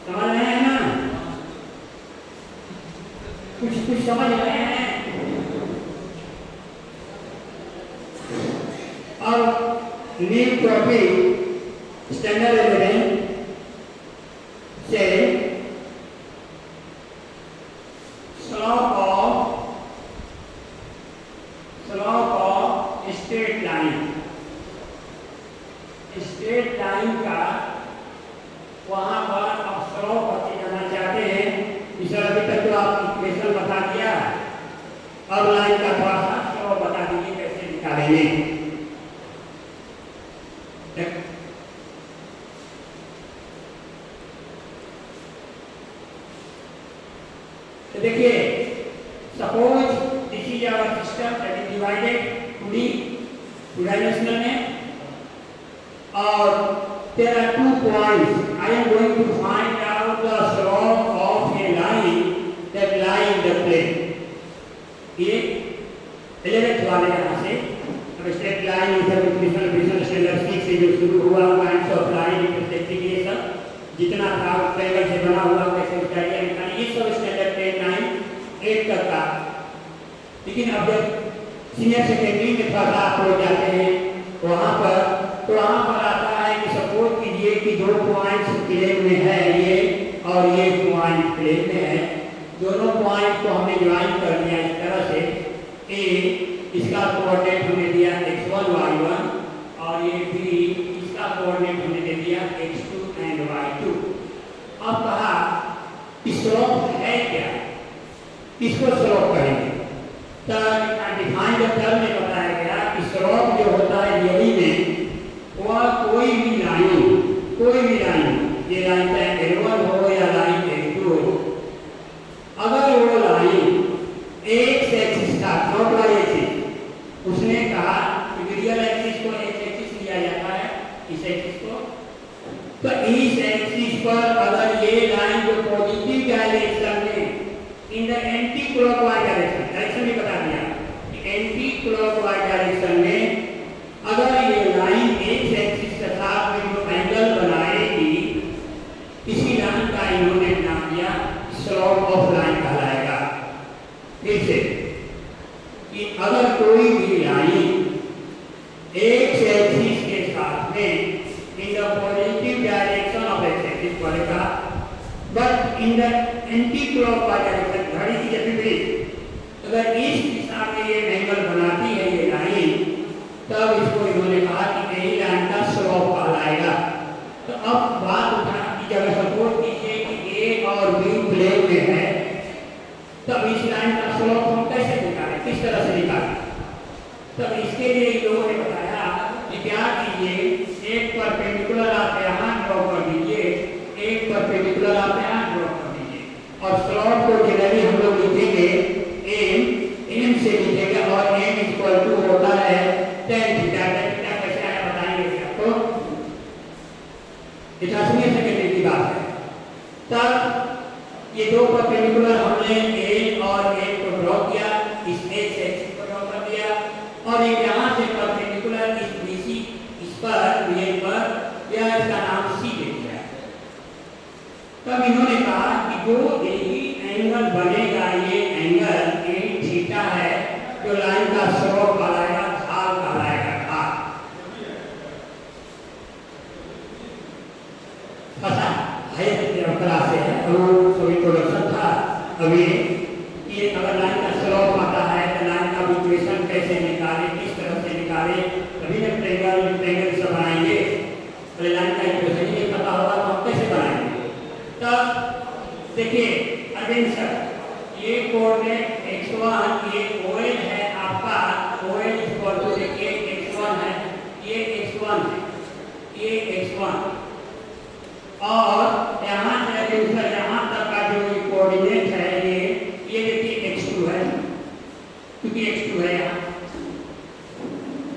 समझ रहे हैं ना? कुछ समझ रहे हैं? और न्यू टॉपिक स्टैंडर्ड 11 से स्लोप ऑफ स्ट्रेट लाइन का वहां पर अब स्लोप बच्चे जाना चाहते हैं। इस अभी तक तो आप इक्वेशन बता दिया, अब लाइन का थोड़ा सा स्लोप बता दीजिए कैसे निकालेंगे। तो देखिए, suppose this is our system that is divided two dimensional में, और there are 2 points. I am going to find out the slope of a line that lie in the plane. ये 11th वाले यहाँ से अब स्ट्रेट लाइन इंटरप्रिटेशन स्टैंडर्ड 6 से जो शुरू हुआ पॉइंट्स ऑफ लाइन इंटरसेक्टिंग, ये सब जितना था ट्रायंगल से बना हुआ कैसे उसका एरिया निकालना, ये सब स्टैंडर्ड 10 9 8 तक का। लेकिन अब जब सीनियर सेकेंडरी में थोड़ा सा आप लोग जाते हैं वहाँ पर आता है कि सपोज कीजिए कि 2 पॉइंट्स प्लेन में है ये, और ये पॉइंट प्लेन में है। दोनों पॉइंट को हमने ज्वाइन कर दिया इस तरह से, ए इसका कोऑर्डिनेट हमने दिया x1 y1, और ये भी इसका कोऑर्डिनेट हमने दे दिया x2 एंड y2। अब कहा स्लोप है क्या, किसको स्लोप कहेंगे? तो डिफाइन द टर्म में बताया गया कि स्लोप जो होता है यही में वह कोई भी लाइन, ये लाइन चाहे L1 हो या लाइन L2 हो, अगर वो लाइन एक्स एक्सिस का नॉट वाई एक्सिस, उसने कहा कि मीडियल एक्सिस को एक्स एक्सिस लिया जाता है, इस एक्सिस को, तो इस एक्सिस पर अगर ये लाइन जो पॉजिटिव डायरेक्शन में in the anti clockwise direction भी बता दिया, एंटी क्लॉकवाइज डायरेक्शन में अगर ये लाइन एक्स एक्सिस के साथ में जो एंगल बनाएगी, इसी लाइन का इन्होंने नाम दिया स्लोप ऑफ लाइन कहलाएगा। फिर से कि अगर कोई भी लाइन एक्स एक्सिस के साथ में in the positive direction of X axis पड़ेगा, but in the anti clockwise direction घड़ी की विपरीत अगर इस दिशा में ये एंगल बनाती है ये लाइन, तब इसको इन्होंने कहा कि यही लाइन का स्लोप कहलाएगा। तो अब बात उठाने की जगह सपोज कीजिए कि ए और बी प्लेन में है, तब इस लाइन का स्लोप हम कैसे निकालें, किस तरह से निकालें? तब इसके लिए इन लोगों ने बताया कि क्या कीजिए, एक परपेंडिकुलर आप यहाँ ड्रॉ कर दीजिए, एक परपेंडिकुलर आप यहाँ ड्रॉ कर दीजिए, और स्लोप को जनरली हम लोग लिखेंगे एम से लिखेंगे, और एम इक्वल टू होता है tan थीटा। कैसे आया बताएंगे आपको, इतना सीनियर सेकेंडरी की बात है। तब ये 2 परपेंडिकुलर हमने ए और ए को ड्रॉ किया, इस एक्स एक्सिस को ड्रॉ कर दिया, और एक यहाँ से परपेंडिकुलर इस बीसी इस पर ये पर या इसका नाम सी दे दिया। तब इन्होंने कहा कि जो यही एंगल बनेगा, ये एंगल ए थीटा है, जो लाइन का स्लोप कहलाएगा, ढाल कहलाएगा, ढाल। पता है क्लास से इंट्रोडक्शन था अभी कि अगर लाइन का स्लोप आता है तो लाइन का इक्वेशन कैसे निकाले, किस तरह से निकाले, तभी जब ट्रायंगल सब बनाएंगे। तो लाइन का इक्वेशन ही पता होगा तो हम कैसे बनाएंगे? तब देखिए अरविंद सर, ये कोऑर्डिनेट x1 ये OL है आपका, OL इक्वल टू देखिए x1 है x1 है, ये x1 और यहाँ से दूसरा यहाँ तक का जो कोऑर्डिनेट है ये देखिए x2 है, क्योंकि x2 है यहाँ,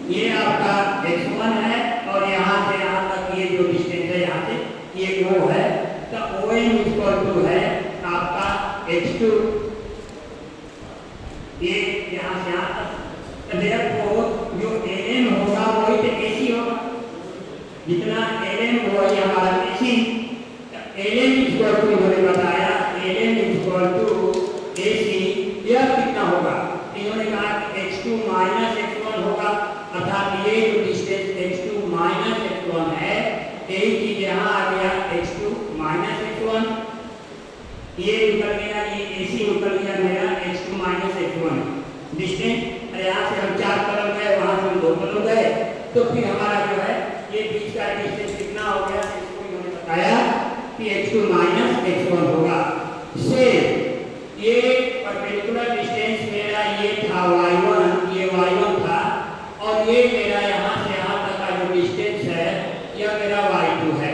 ये आपका x1 है और यहाँ से यहाँ तक ये जो डिस्टेंस है यहाँ से ये O है, तो OM इक्वल टू है आपका x2, ये यहाँ से यहाँ तक, तो therefore जो LM होगा वही तो AC होगा, जितना LM हुआ ये हमारा AC, LM इक्वल टू इन्होंने बताया LM इक्वल टू AC, यह कितना होगा, इन्होंने कहा कि x2 माइनस x1 होगा, अर्थात ये जो डिस्टेंस x2 माइनस x1 है, यही चीज यहाँ आ गया x2 माइनस x1, ये निकल गया, ये AC निकल गया मेरा x2 माइनस x1 डिस्टेंस, यहाँ से हम 4 कदम गए, वहाँ से हम 2 कदम गए, तो फिर हमारा जो है ये बीच का डिस्टेंस कितना हो गया, इसको इन्होंने बताया कि x2 माइनस x1 होगा। से ये परपेंडिकुलर डिस्टेंस मेरा ये था y1, ये y1 था, और ये मेरा यहाँ से यहाँ तक का जो डिस्टेंस है यह मेरा y2 है,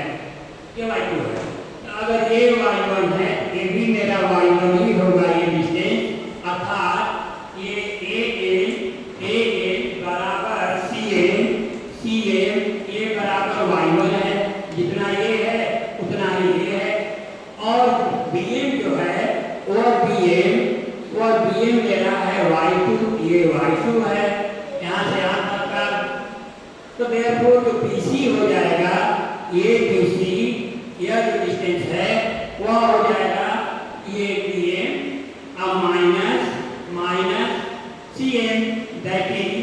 ये y2 है। तो अगर ये y1 है, ये भी मेरा y1 ही होगा ये डिस्टेंस, अर्थात ये AN बराबर CM ये बराबर y1 है, जितना ये है उतना ही ये है, और BM जो है और BM मेरा है y2, ये y2 है, यहाँ से यहाँ तक का, तो therefore जो BC हो जाएगा, ये BC यह जो डिस्टेंस है वह हो जाएगा ये BM अब minus CM, that is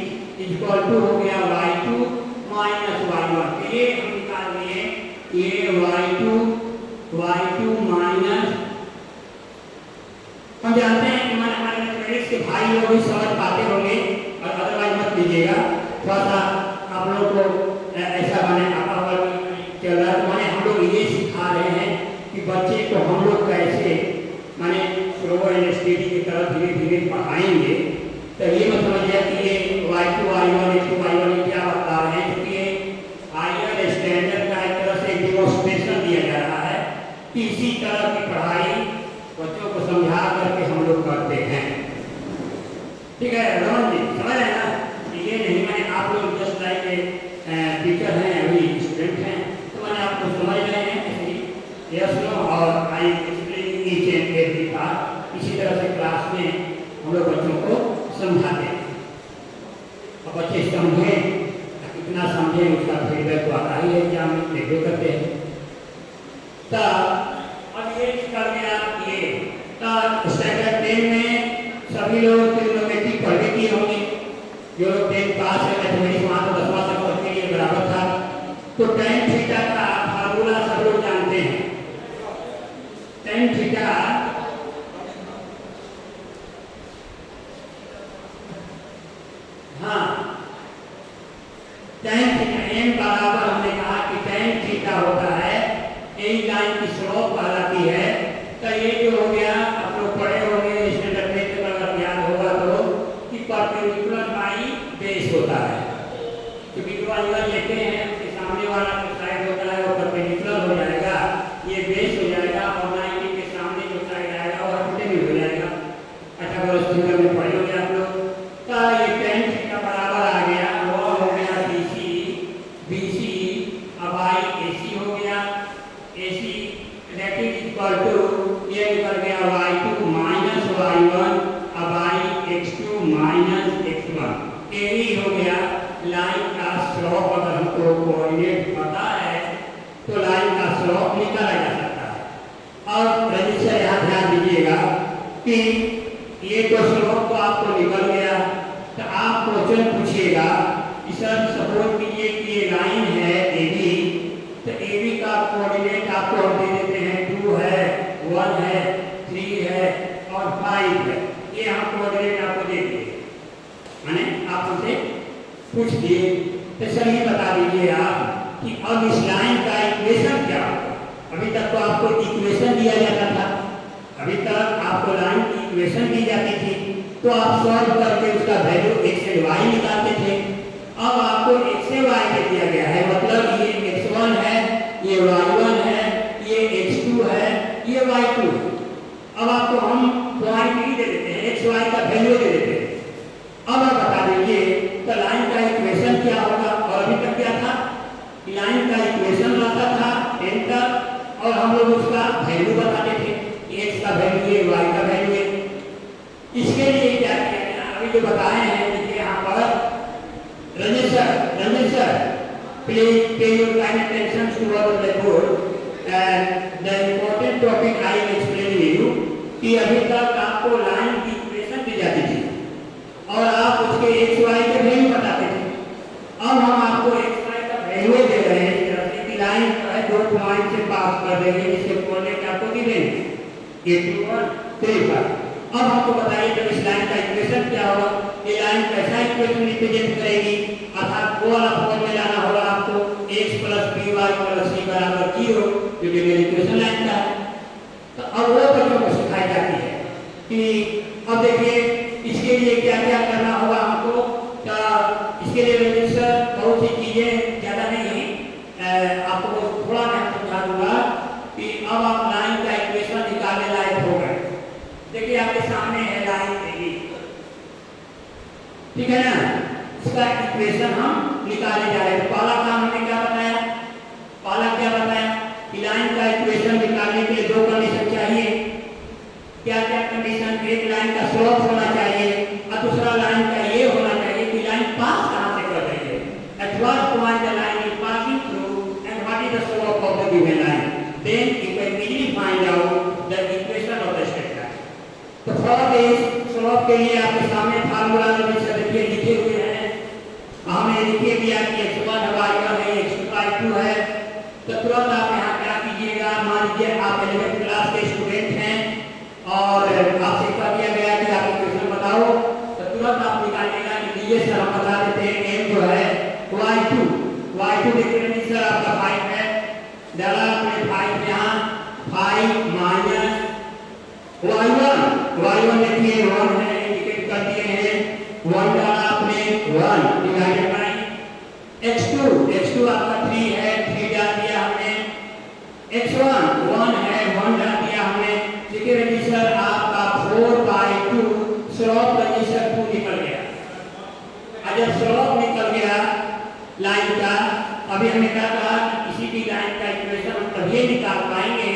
equal to हो गया y2 माइनस y1, ये हम निकाल लिए, ये y2 माइनस, हम जानते हैं कि हमारे मैथमेटिक्स के भाई लोग भी समझ पाते होंगे, और अदरवाइज मत लीजिएगा, थोड़ा सा आप लोगों को ऐसा बने आपा चल रहा है, तो माने हम लोग ये सिखा रहे हैं कि बच्चे को हम लोग कैसे माने स्लो एंड स्टडी की तरफ धीरे धीरे पढ़ाएंगे। तो ये मत समझिए कि ये y2 y1 x2 y1 ये क्या बता रहे हैं, क्योंकि ये हायर स्टैंडर्ड का एक तरह से डेमोन्स्ट्रेशन दिया जा रहा है कि इसी तरह की पढ़ाई बच्चों को समझा करके हम लोग करते हैं। ठीक है रमन जी, समझ रहे हैं ना, ये नहीं मैंने आप लोग जस्ट लाइक टीचर हैं, अभी स्टूडेंट हैं, तो मैंने आपको समझ रहे हैं यस नो, और I explain each and every part, इसी तरह से क्लास में हम लोग बच्चों को समझाते हैं, और बच्चे समझें, कितना समझें उसका फीडबैक तो आता ही है, एग्जाम में देखो करते हैं। तो अब ये कर गया ये, तो स्टैंडर्ड 10 में सभी लोग ट्रिग्नोमेट्री पढ़े किए होंगे, जो लोग 10 पास है मैथमेटिक्स वहाँ तो 10वां तक पढ़ने के लिए बराबर था, तो tan थीटा का फार्मूला सब लोग जानते हैं, tan थीटा हाँ tan थीटा n बराबर हमने कहा कि tan थीटा होता है एक लाइन की स्लोप कहलाती है, तो ये जो हो गया आप लोग पढ़े होंगे स्टैंडर्ड में, तो अगर याद होगा तो कि परपेंडिकुलर बाई बेस होता है, क्योंकि जो एंगल लेते हैं उसके सामने वाला जो साइड होता है वो परपेंडिकुलर हो जाएगा, ये बेस हो जाएगा, और 90 के सामने जो साइड आएगा वो हाइपोटेन्यूज हो जाएगा। अच्छा बस फिगर में पढ़े होंगे आप लोग, तो ये tan थीटा बराबर आ गया, वो हो गया BC अब आई AC हो गया, AC that is equal to ये निकल गया y2 माइनस y1 अब आई x2 माइनस x1, यही हो गया लाइन का स्लोप। अगर हमको कोऑर्डिनेट पता है तो लाइन का स्लोप निकाला जा सकता है। और रजिस्टर यहाँ ध्यान दीजिएगा कि ये तो स्लोप तो आपको निकल गया, तो आप क्वेश्चन पूछिएगा कि सर सपोज कीजिए कि ये लाइन है AB, तो AB का कोऑर्डिनेट आपको हम दे देते हैं 2 है 1 है 3 है और 5 है, ये हम कोऑर्डिनेट आपको दे दिए, माने आप हमसे पूछ दिए, तो सर ये बता दीजिए आप कि अब इस लाइन का इक्वेशन क्या होगा। अभी तक तो आपको इक्वेशन दिया जाता था, अभी तक आपको लाइन की इक्वेशन दी जाती थी, तो आप सॉल्व करके उसका वैल्यू x से y निकालते थे, अब आपको x से y दे दिया गया है, और हम लोग उसका वैल्यू बताते थे, एक्स का वैल्यू है, वाई का वैल्यू है। इसके लिए क्या किया गया, अभी जो बताए हैं, देखिए यहाँ पर Ranjan sir please pay your kind attention toward the board and the important topic I will explain you कि अभी तक आपको लाइन की इक्वेशन दी जाती थी और आप उसके एक्स वाई के वैल्यू बताते थे। अब हम आपको एक्स वाई का वैल्यू दे रहे हैं, इस तरह से कि लाइन जो है दो पॉइंट से पास कर रही है, जिसके कोऑर्डिनेट आपको दी गई a2 और 3 पर। अब हमको बताइए जब इस लाइन का इक्वेशन क्या होगा, ये लाइन कैसा इक्वेशन रिप्रेजेंट करेगी, अर्थात वो वाला फॉर्म में लाना होगा आपको x + py + c = 0, जो कि मेरी इक्वेशन लाइन का है। तो अब वो बच्चों को सिखाई जाती है कि अब देखिए इसके लिए क्या क्या करना होगा हमको। इसके लिए रजिस्टर बहुत सी चीजें ज़्यादा नहीं, आपको थोड़ा मैं समझा दूंगा कि अब आप लाइन का इक्वेशन निकालने लायक हो गए। देखिए आपके सामने है लाइन देगी, ठीक है ना, इसका इक्वेशन हम निकालने जा रहे हैं। पहला काम हमने क्या बताया, कि लाइन का इक्वेशन निकालने के लिए दो कंडीशन चाहिए। क्या क्या कंडीशन, एक लाइन का स्लोप होना चाहिए और दूसरा लाइन का ये होना चाहिए कि लाइन पास कहां से कर रही है, at what point the line is passing through and what is the slope of the given line, then you can easily find out the equation of the straight line. तो for this स्लोप के लिए आपके सामने formula जैसे देखिए लिखे हुए हैं, हमने लिखे दिया कि x1 y1 है, x2 y2 है। तो तुरंत आप यहाँ क्या कीजिएगा, मान लीजिए आप 11th क्लास के स्टूडेंट हैं और आपसे कह दिया गया कि आप इक्वेशन बताओ, तो तुरंत आप निकालिएगा कि ये सर हम बता देते हैं m जो है y2 देखिए सर आपका 5 है, डाला आपने 5 यहाँ 5 माइनस y1 देखिए 1 है, इंडिकेट कर दिए हैं 1, डाला आपने 1 डिवाइडेड बाय x2 आपका 3 है, 3 डाल दिया हमने, x1 1 है, 1 डाल दिया हमने। देखिए रजिस्टर आपका 4/2 स्लोप रजिस्टर 2 निकल गया। जब स्लोप निकल गया लाइन का, अभी हमने क्या कहा कि किसी भी लाइन का इक्वेशन हम तभी निकाल पाएंगे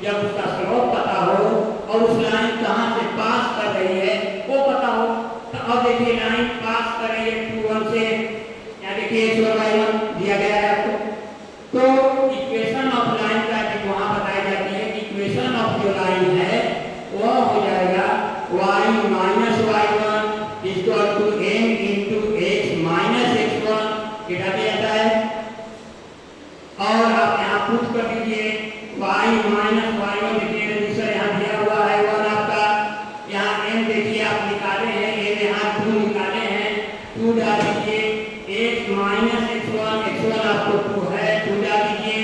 जब उसका स्लोप पता हो और उस लाइन कहां से पास कर रही है वो पता हो। तो अब देखिए लाइन पास कर रही है 2 1 से, यहाँ देखिए x1 दिया गया है आपको। तो इक्वेशन ऑफ लाइन का जब वहां बताई जाती है कि इक्वेशन ऑफ जो लाइन है वह हो जाएगा y - y1 = m × x - x1, क्या दिया जाता है। और आप यहाँ पुट कर दीजिए y - y1, देखिए रजिस्टर यहाँ दिया हुआ है 1 आपका, यहाँ m देखिए आप निकाले हैं, m यहाँ 2 निकाले हैं, 2 डाल दीजिए, x - x1 आपको 2 है, 2 डाल दीजिए।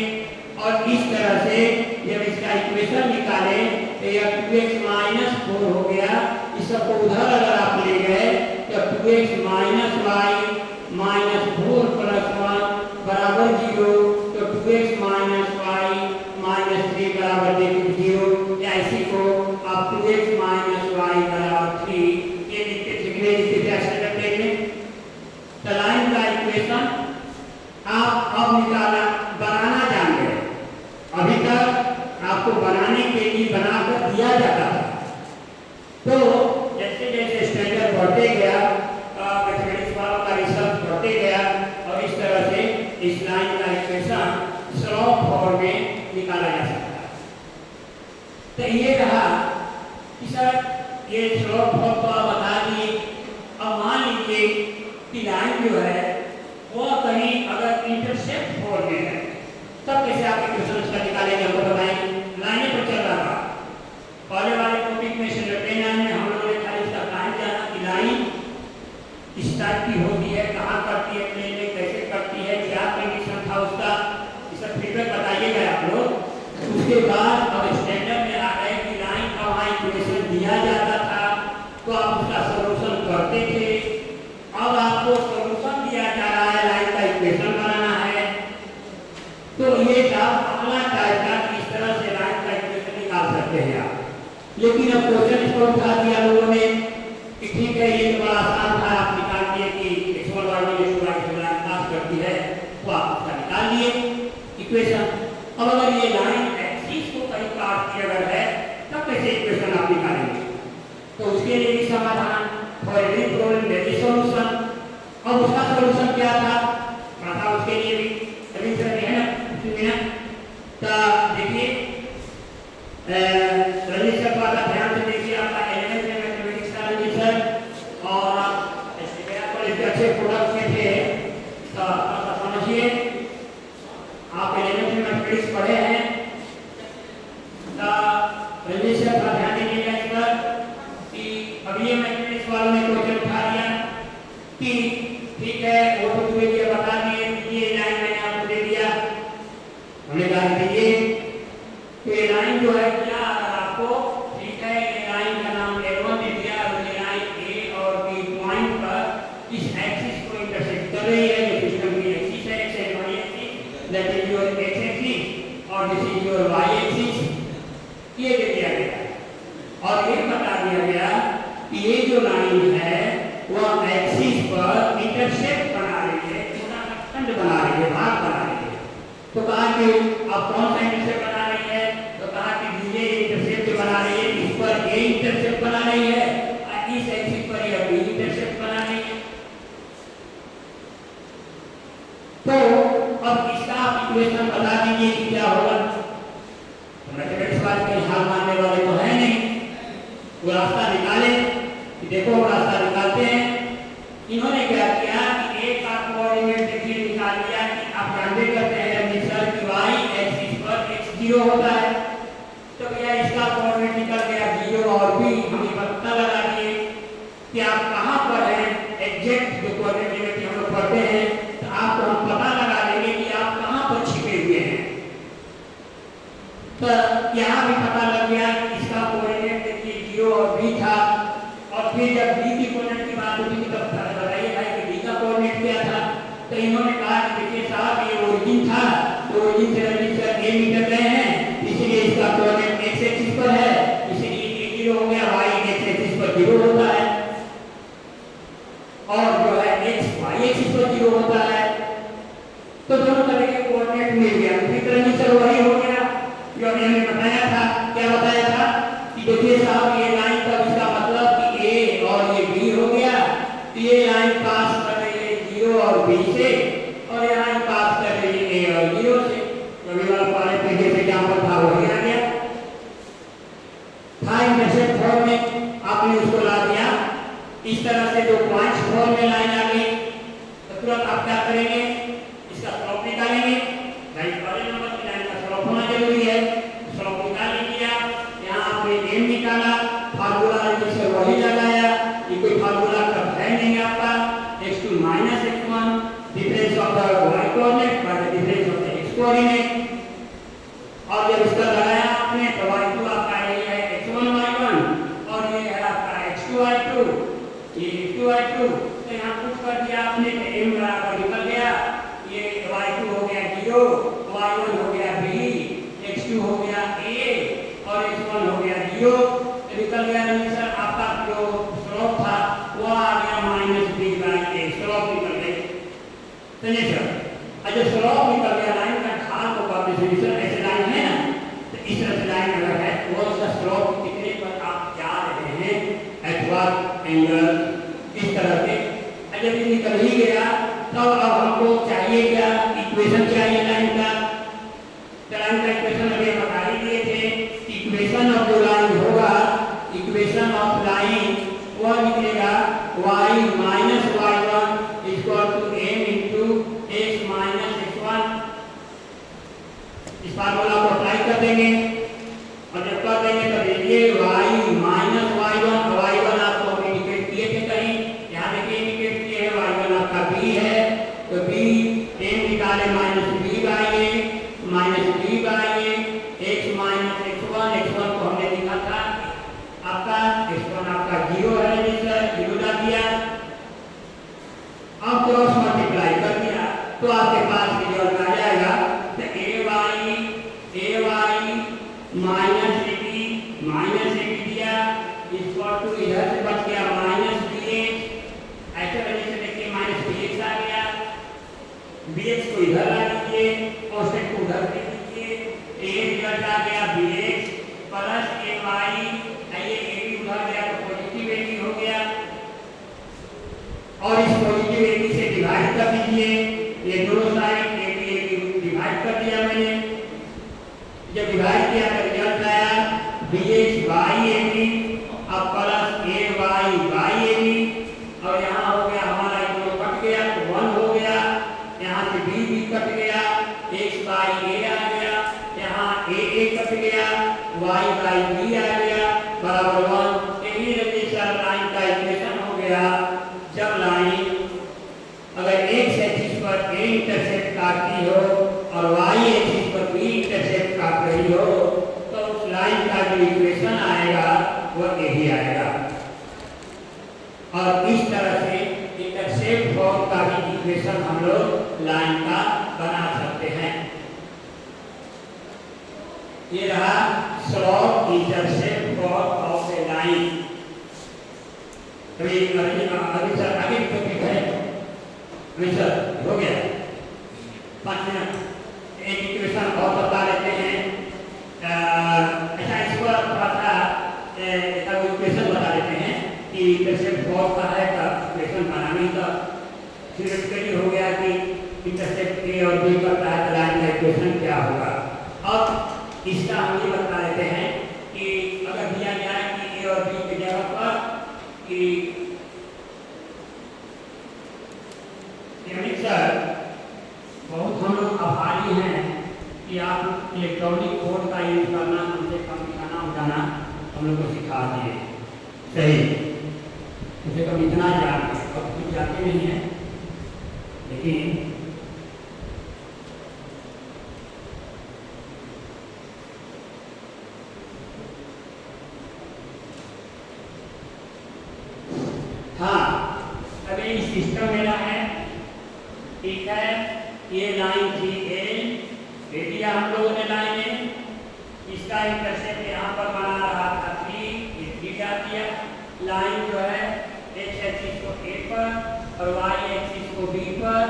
और इस तरह से जब इसका इक्वेशन निकाले तो यह 2x - 4 हो गया। इस सबको उधर अगर आप ले गए तो 2x - y - 4 + 1 = 0, तो 2x - y - 3 = 0, या इसी को आप 2x - y = 3 ये लिखते स्टैंडर्ड टेक में। तो लाइन का इक्वेशन आप अब बनाना जान गए। अभी तक आपको बनाने के लिए बनाकर दिया जाता था, तो जैसे जैसे स्टैंडर्ड बढ़ते गया, मैथमेटिक्स वालों का रिसर्च बढ़ते गया और इस तरह से इस लाइन का इक्वेशन स्लोप फॉर्म में निकाला जा सकता है। तो ये रहा कि सर ये स्लोप फॉर्म तो आप बता दिए। अब मान लीजिए कि लाइन जो है वो कहीं अगर इंटरसेप्ट फॉर्म में है, तब कैसे आप इक्वेशन का निकालेंगे, हमको बताएंगे। लाइनें पर चल रहा था पहले वाले टॉपिक में से में हम लोगों ने खाली इसका कारण जाना कि लाइन किस टाइप की होती है, कहाँ करती है, प्लेन में कैसे करती है, क्या कंडीशन था उसका, इस सब फीडबैक बताइएगा आप लोग। उसके बाद अब स्टैंडर्ड में आ गए कि लाइन का वहाँ इक्वेशन दिया जाता था तो आप उसका सोल्यूशन करते थे। अब आपको सोल्यूशन दिया जा रहा है, लाइन का इक्वेशन बनाना है। तो ये था पहला टाइप का, इस तरह से लाइन का इक्वेशन निकाल सकते हैं आप। लेकिन अब क्वेश्चन इसको उठा दिया लोगों ने कि ठीक है ये तो बड़ा आसान था, आप निकाल दिए कि x1 y1 लाइन पास करती है, तो आप उसका निकाल लिए इक्वेशन। अब अगर ये लाइन ऐसी पार्ट की अगर है तब कैसे इक्वेशन आप निकालेंगे। तो उसके लिए भी समाधान, for every problem there is solution. अब उसका सॉल्यूशन क्या था, पता उसके लिए भी अभी सर है ना सुनिए ना। तो देखिए रजिस्टर का ध्यान से देखिए, आपका 11th में मैथमेटिक्स का रजिस्टर और ऐसे गया पर इसके अच्छे प्रोडक्ट के थे। तो आप समझिए आप 11th में मैथमेटिक्स पढ़े हैं, तो रजिस्टर का ध्यान दीजिएगा इस पर कि अभी ये मैथमेटिक्स वालों ने क्वेश्चन उठा लिया कि ठीक है वो तो तुम्हें ये बता दिए, ये लाइन मैंने आपको दे दिया, हमने कहा दीजिए तो ये लाइन जो है क्या अगर आपको ठीक है ये लाइन का नाम L1 दे दिया और ये लाइन A और B पॉइंट पर इस एक्सिस को इंटरसेक्ट कर रही है, जो सिस्टम की एक्सिस है, x and y axis, that is your x axis और this is your y axis, ये दे दिया गया और ये बता दिया गया कि ये जो लाइन है वह एक्सिस पर इंटरसेक्ट बना रही है, पूरा खंड बना रही है, भाग बना रही है। तो कहा कि अब कौन सा इंटरसेप्ट बना रही है, तो कहा कि ये इंटरसेप्ट बना रही है, इस पर ए इंटरसेप्ट बना रही है और इस एक्सिस पर ये बी इंटरसेप्ट बना रही है। तो अब इसका आप इक्वेशन बता दीजिए कि क्या होगा। तो मैथमेटिक्स वाले के हाल मानने वाले तो है नहीं, वो रास्ता निकाले कि देखो वो रास्ता निकालते हैं। इन्होंने क्या किया कि एक का कोऑर्डिनेट देखिए निकाल लिया कि आप जानते करते हैं सर कि y एक्सिस पर x0 होता है, तो भैया इसका कोऑर्डिनेट निकल गया 0 और b, हम पता लगा दिए कि आप कहां पर हैं, एग्जैक्ट जो कोऑर्डिनेट ज्योमेट्री हम लोग पढ़ते हैं तो आपको हम पता लगा देंगे कि आप कहां पर छिपे हुए हैं। तो यहां भी पता लग गया कि इसका कोऑर्डिनेट देखिए 0 और b था, और फिर जब b की कोऑर्डिनेट की बात होती थी तब बताइए भाई कि b का कोऑर्डिनेट क्या था। तो इन्होंने कहा कि देखिए साहब ये ओरिजिन था, तो ओरिजिन से रजिस्टर a मीटर गए हैं, इसलिए इसका कोऑर्डिनेट x एक्सिस पर है, इसलिए ये 0 हो गया, y x एक्सिस पर 0 होता है और जो है x y एक्सिस पर 0 होता है। तो दोनों तरह के कोऑर्डिनेट मिल गया, फिर रजिस्टर वही हो गया जो अभी हमने बताया था। क्या बताया था कि देखिए साहब ये लाइन का इसका मतलब कि a और ये b हो गया, तो ये लाइन पास कर रही है 0 और b से और ये लाइन पास कर रही है a और 0 से। कभी वाला पाले पीछे से क्या पर था वही आ गया था इंटरसेप्ट फॉर्म में, आपने उसको ला दिया इस तरह से, जो पॉइंट्स फॉर्म में लाइन आ गई। तो तुरंत आप क्या करेंगे, इसका स्लोप निकालेंगे। भाई पहले नंबर की लाइन का स्लोप होना जरूरी है, स्लोप निकाल लीजिए। यहाँ आपने m निकाला, फार्मूला रजिस्टर वही लगाया, ये कोई फार्मूला कब है नहीं आपका, x2 minus x1 difference of the y coordinate by the difference of the x coordinate. और जब इसका लगाया आपने तो y2 आपका ये है x1 y1 और ये है आपका x2 y2, ये x2 y2। तो यहाँ पुट कर दिया आपने तो m बराबर निकल गया, ये y2 हो गया 0, y1 हो गया b, x2 हो गया a और x1 हो गया 0। तो निकल गया आंसर आपका जो स्लोप था वो आ गया -b/a, स्लोप निकल गई। चलिए सर, अगर स्लोप निकल गया, लाइन का ढाल को कहते हैं सर, ऐसे लाइन है ना, तो इस तरह से लाइन अगर है वो इसका स्लोप कितने पर आप जा रहे हैं, एट व्हाट एंगल, इस तरह से अगर ये निकल ही गया तो अब हमको चाहिए क्या, इक्वेशन चाहिए लाइन का। लाइन का इक्वेशन अभी बता ही दिए थे, इक्वेशन ऑफ जो लाइन होगा, इक्वेशन ऑफ लाइन वह निकलेगा y minus y1 equal to m into x minus x1। इस फार्मूला को अप्लाई कर देंगे और जब कर देंगे तो देखिए y minus y1, y1 आपको हम इंडिकेट किए थे कहीं, यहाँ देखिए इंडिकेट किए हैं, y1 आपका b है, तो b m निकाले -b/a -b/a x minus x1, x1 को हमने लिखा था आपका x1 आपका 0 है, रजिस्टर 0 डाल दिया। अब क्रॉस मल्टीप्लाई कर दिया तो आपके पास रिजल्ट आ जाएगा, तो ay माइनस ab दिया इक्वल टू इधर से बच गया -bx, ऐसे वजह से देखिए -bx आ गया, bx को इधर ला दीजिए और उसको उधर दे दीजिए, a रिजल्ट आ गया bx प्लस ए वाई, ये ए बी उधर गया तो पॉजिटिव ए बी हो गया, और इस पॉजिटिव ए बी से डिवाइड कर दीजिए, ये दोनों साइड ए बी डिवाइड कर दिया मैंने। जब डिवाइड किया तो रिजल्ट आया bh वाई ए बी, अब plus a y y a b, और यहाँ हो गया हमारा ये दोनों कट गया तो 1 हो गया, यहाँ से b भी कट गया, x बाई a आ गया, यहाँ a कट गया, y बाई b आ गया बराबर 1। यही रेडियल लाइन का इक्वेशन हो गया। जब लाइन अगर x एक्सिस पर a इंटरसेप्ट काटती हो और y एक्सिस पर b इंटरसेप्ट काट रही हो तो उस लाइन का जो इक्वेशन आएगा वो यही आएगा। और इस तरह से इंटरसेप्ट फॉर्म का भी इक्वेशन हम लोग लाइन का बना सकते हैं। ये रहा slope intercept form of A line. अभी सर आगे टॉपिक है, अभी सर हो गया 5 मिनट एक इक्वेशन और बता लेते हैं। ऐसा इसको थोड़ा सा इक्वेशन बता देते हैं कि इंटरसेप्ट फॉर्म का है का इक्वेशन बनाने का थियोरेटिकली हो गया कि इंटरसेप्ट ए और बी करता है तो लाइन का इक्वेशन क्या होगा। अब इसका हम ये बता देते हैं कि अगर दिया जाए कि ए और बी की जगह पर कि सर बहुत हम लोग आभारी हैं कि आप इलेक्ट्रॉनिक कोड का यूज करना हमसे कम लिखाना उठाना हम लोग को सिखा दिए। सही, मुझे कम इतना याद है, अब कुछ जाते नहीं है, लेकिन हाँ अभी इस सिस्टम मेरा है, ठीक है। ये लाइन थी ए, दे दिया हम लोगों ने लाइन ए, इसका इंटरसेप्ट यहाँ पर बना रहा था 3, ये 3 डाल दिया। लाइन जो है x एक्सिस को ए पर और y एक्सिस को b पर,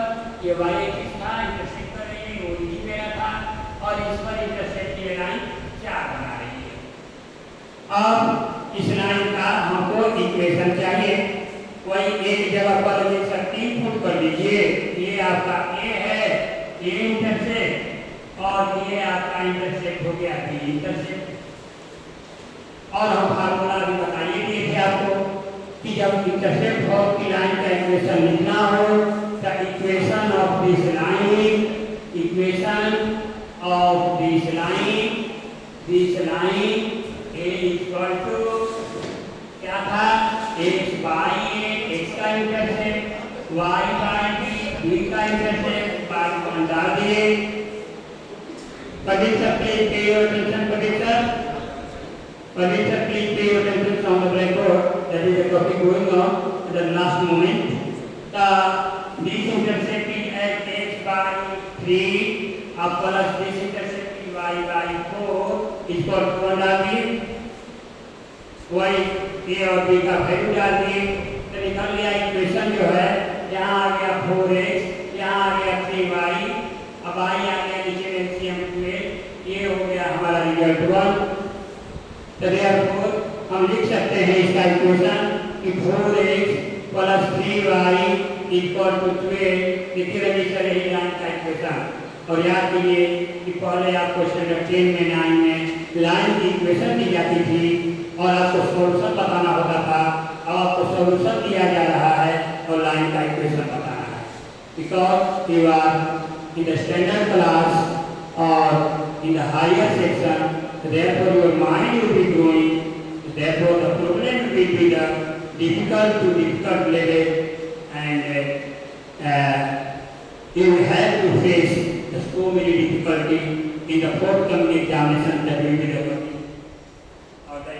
ये y एक्सिस था इंटरसेप्ट कर रही है, वो d मेरा था, और इस पर इंटरसेप्ट ये लाइन 4 बना रही है। अब इस लाइन का हमको इक्वेशन चाहिए, कोई एक जगह पर लिख सकती पुट कर दीजिए। ये आपका ए है, ए इंटरसेप्ट, और ये आपका इंटरसेप्ट हो गया बी इंटरसेप्ट। और हम फार्मूला भी बताइए दिए थे आपको कि जब इंटरसेप्ट फॉर्म की लाइन का इक्वेशन लिखना हो तो equation of this line, equation of this line a equal to क्या था, x बाई ए, x का intercept, y by b, b का इंटरसेप्ट, बार वन डाल दिए। Producer please pay your attention, Producer please pay your attention on the blackboard. That is the topic going on at the last moment. This intercept is at x by 3 plus this intercept is y by 4 is for 1 डाल दिए, y a और b का value डाल दिए तो निकल गया equation जो है, यहाँ आ गया 4x, यहाँ आ गया 3y, अब y आ गया नीचे एलसीएम 12, ये हो गया हमारा रिजल्ट 1। तो देयरफॉर हम लिख सकते हैं इसका इक्वेशन कि 4x plus 3y equal to 12। देखिए रजिस्टर यही लाइन का इक्वेशन। और याद कीजिए कि पहले आपको स्टैंडर्ड 10 में 9 में लाइन की इक्वेशन दी जाती थी और आपको सॉल्यूशन बताना होता था। अब आपको सॉल्यूशन दिया जा रहा है और लाइन का इक्वेशन बताना है, because you are in the standard class और in the higher section, therefore your mind will be growing, therefore the problem will be the difficult to difficult level, and you will have to face the so many difficulty in the forthcoming examination that will be the or the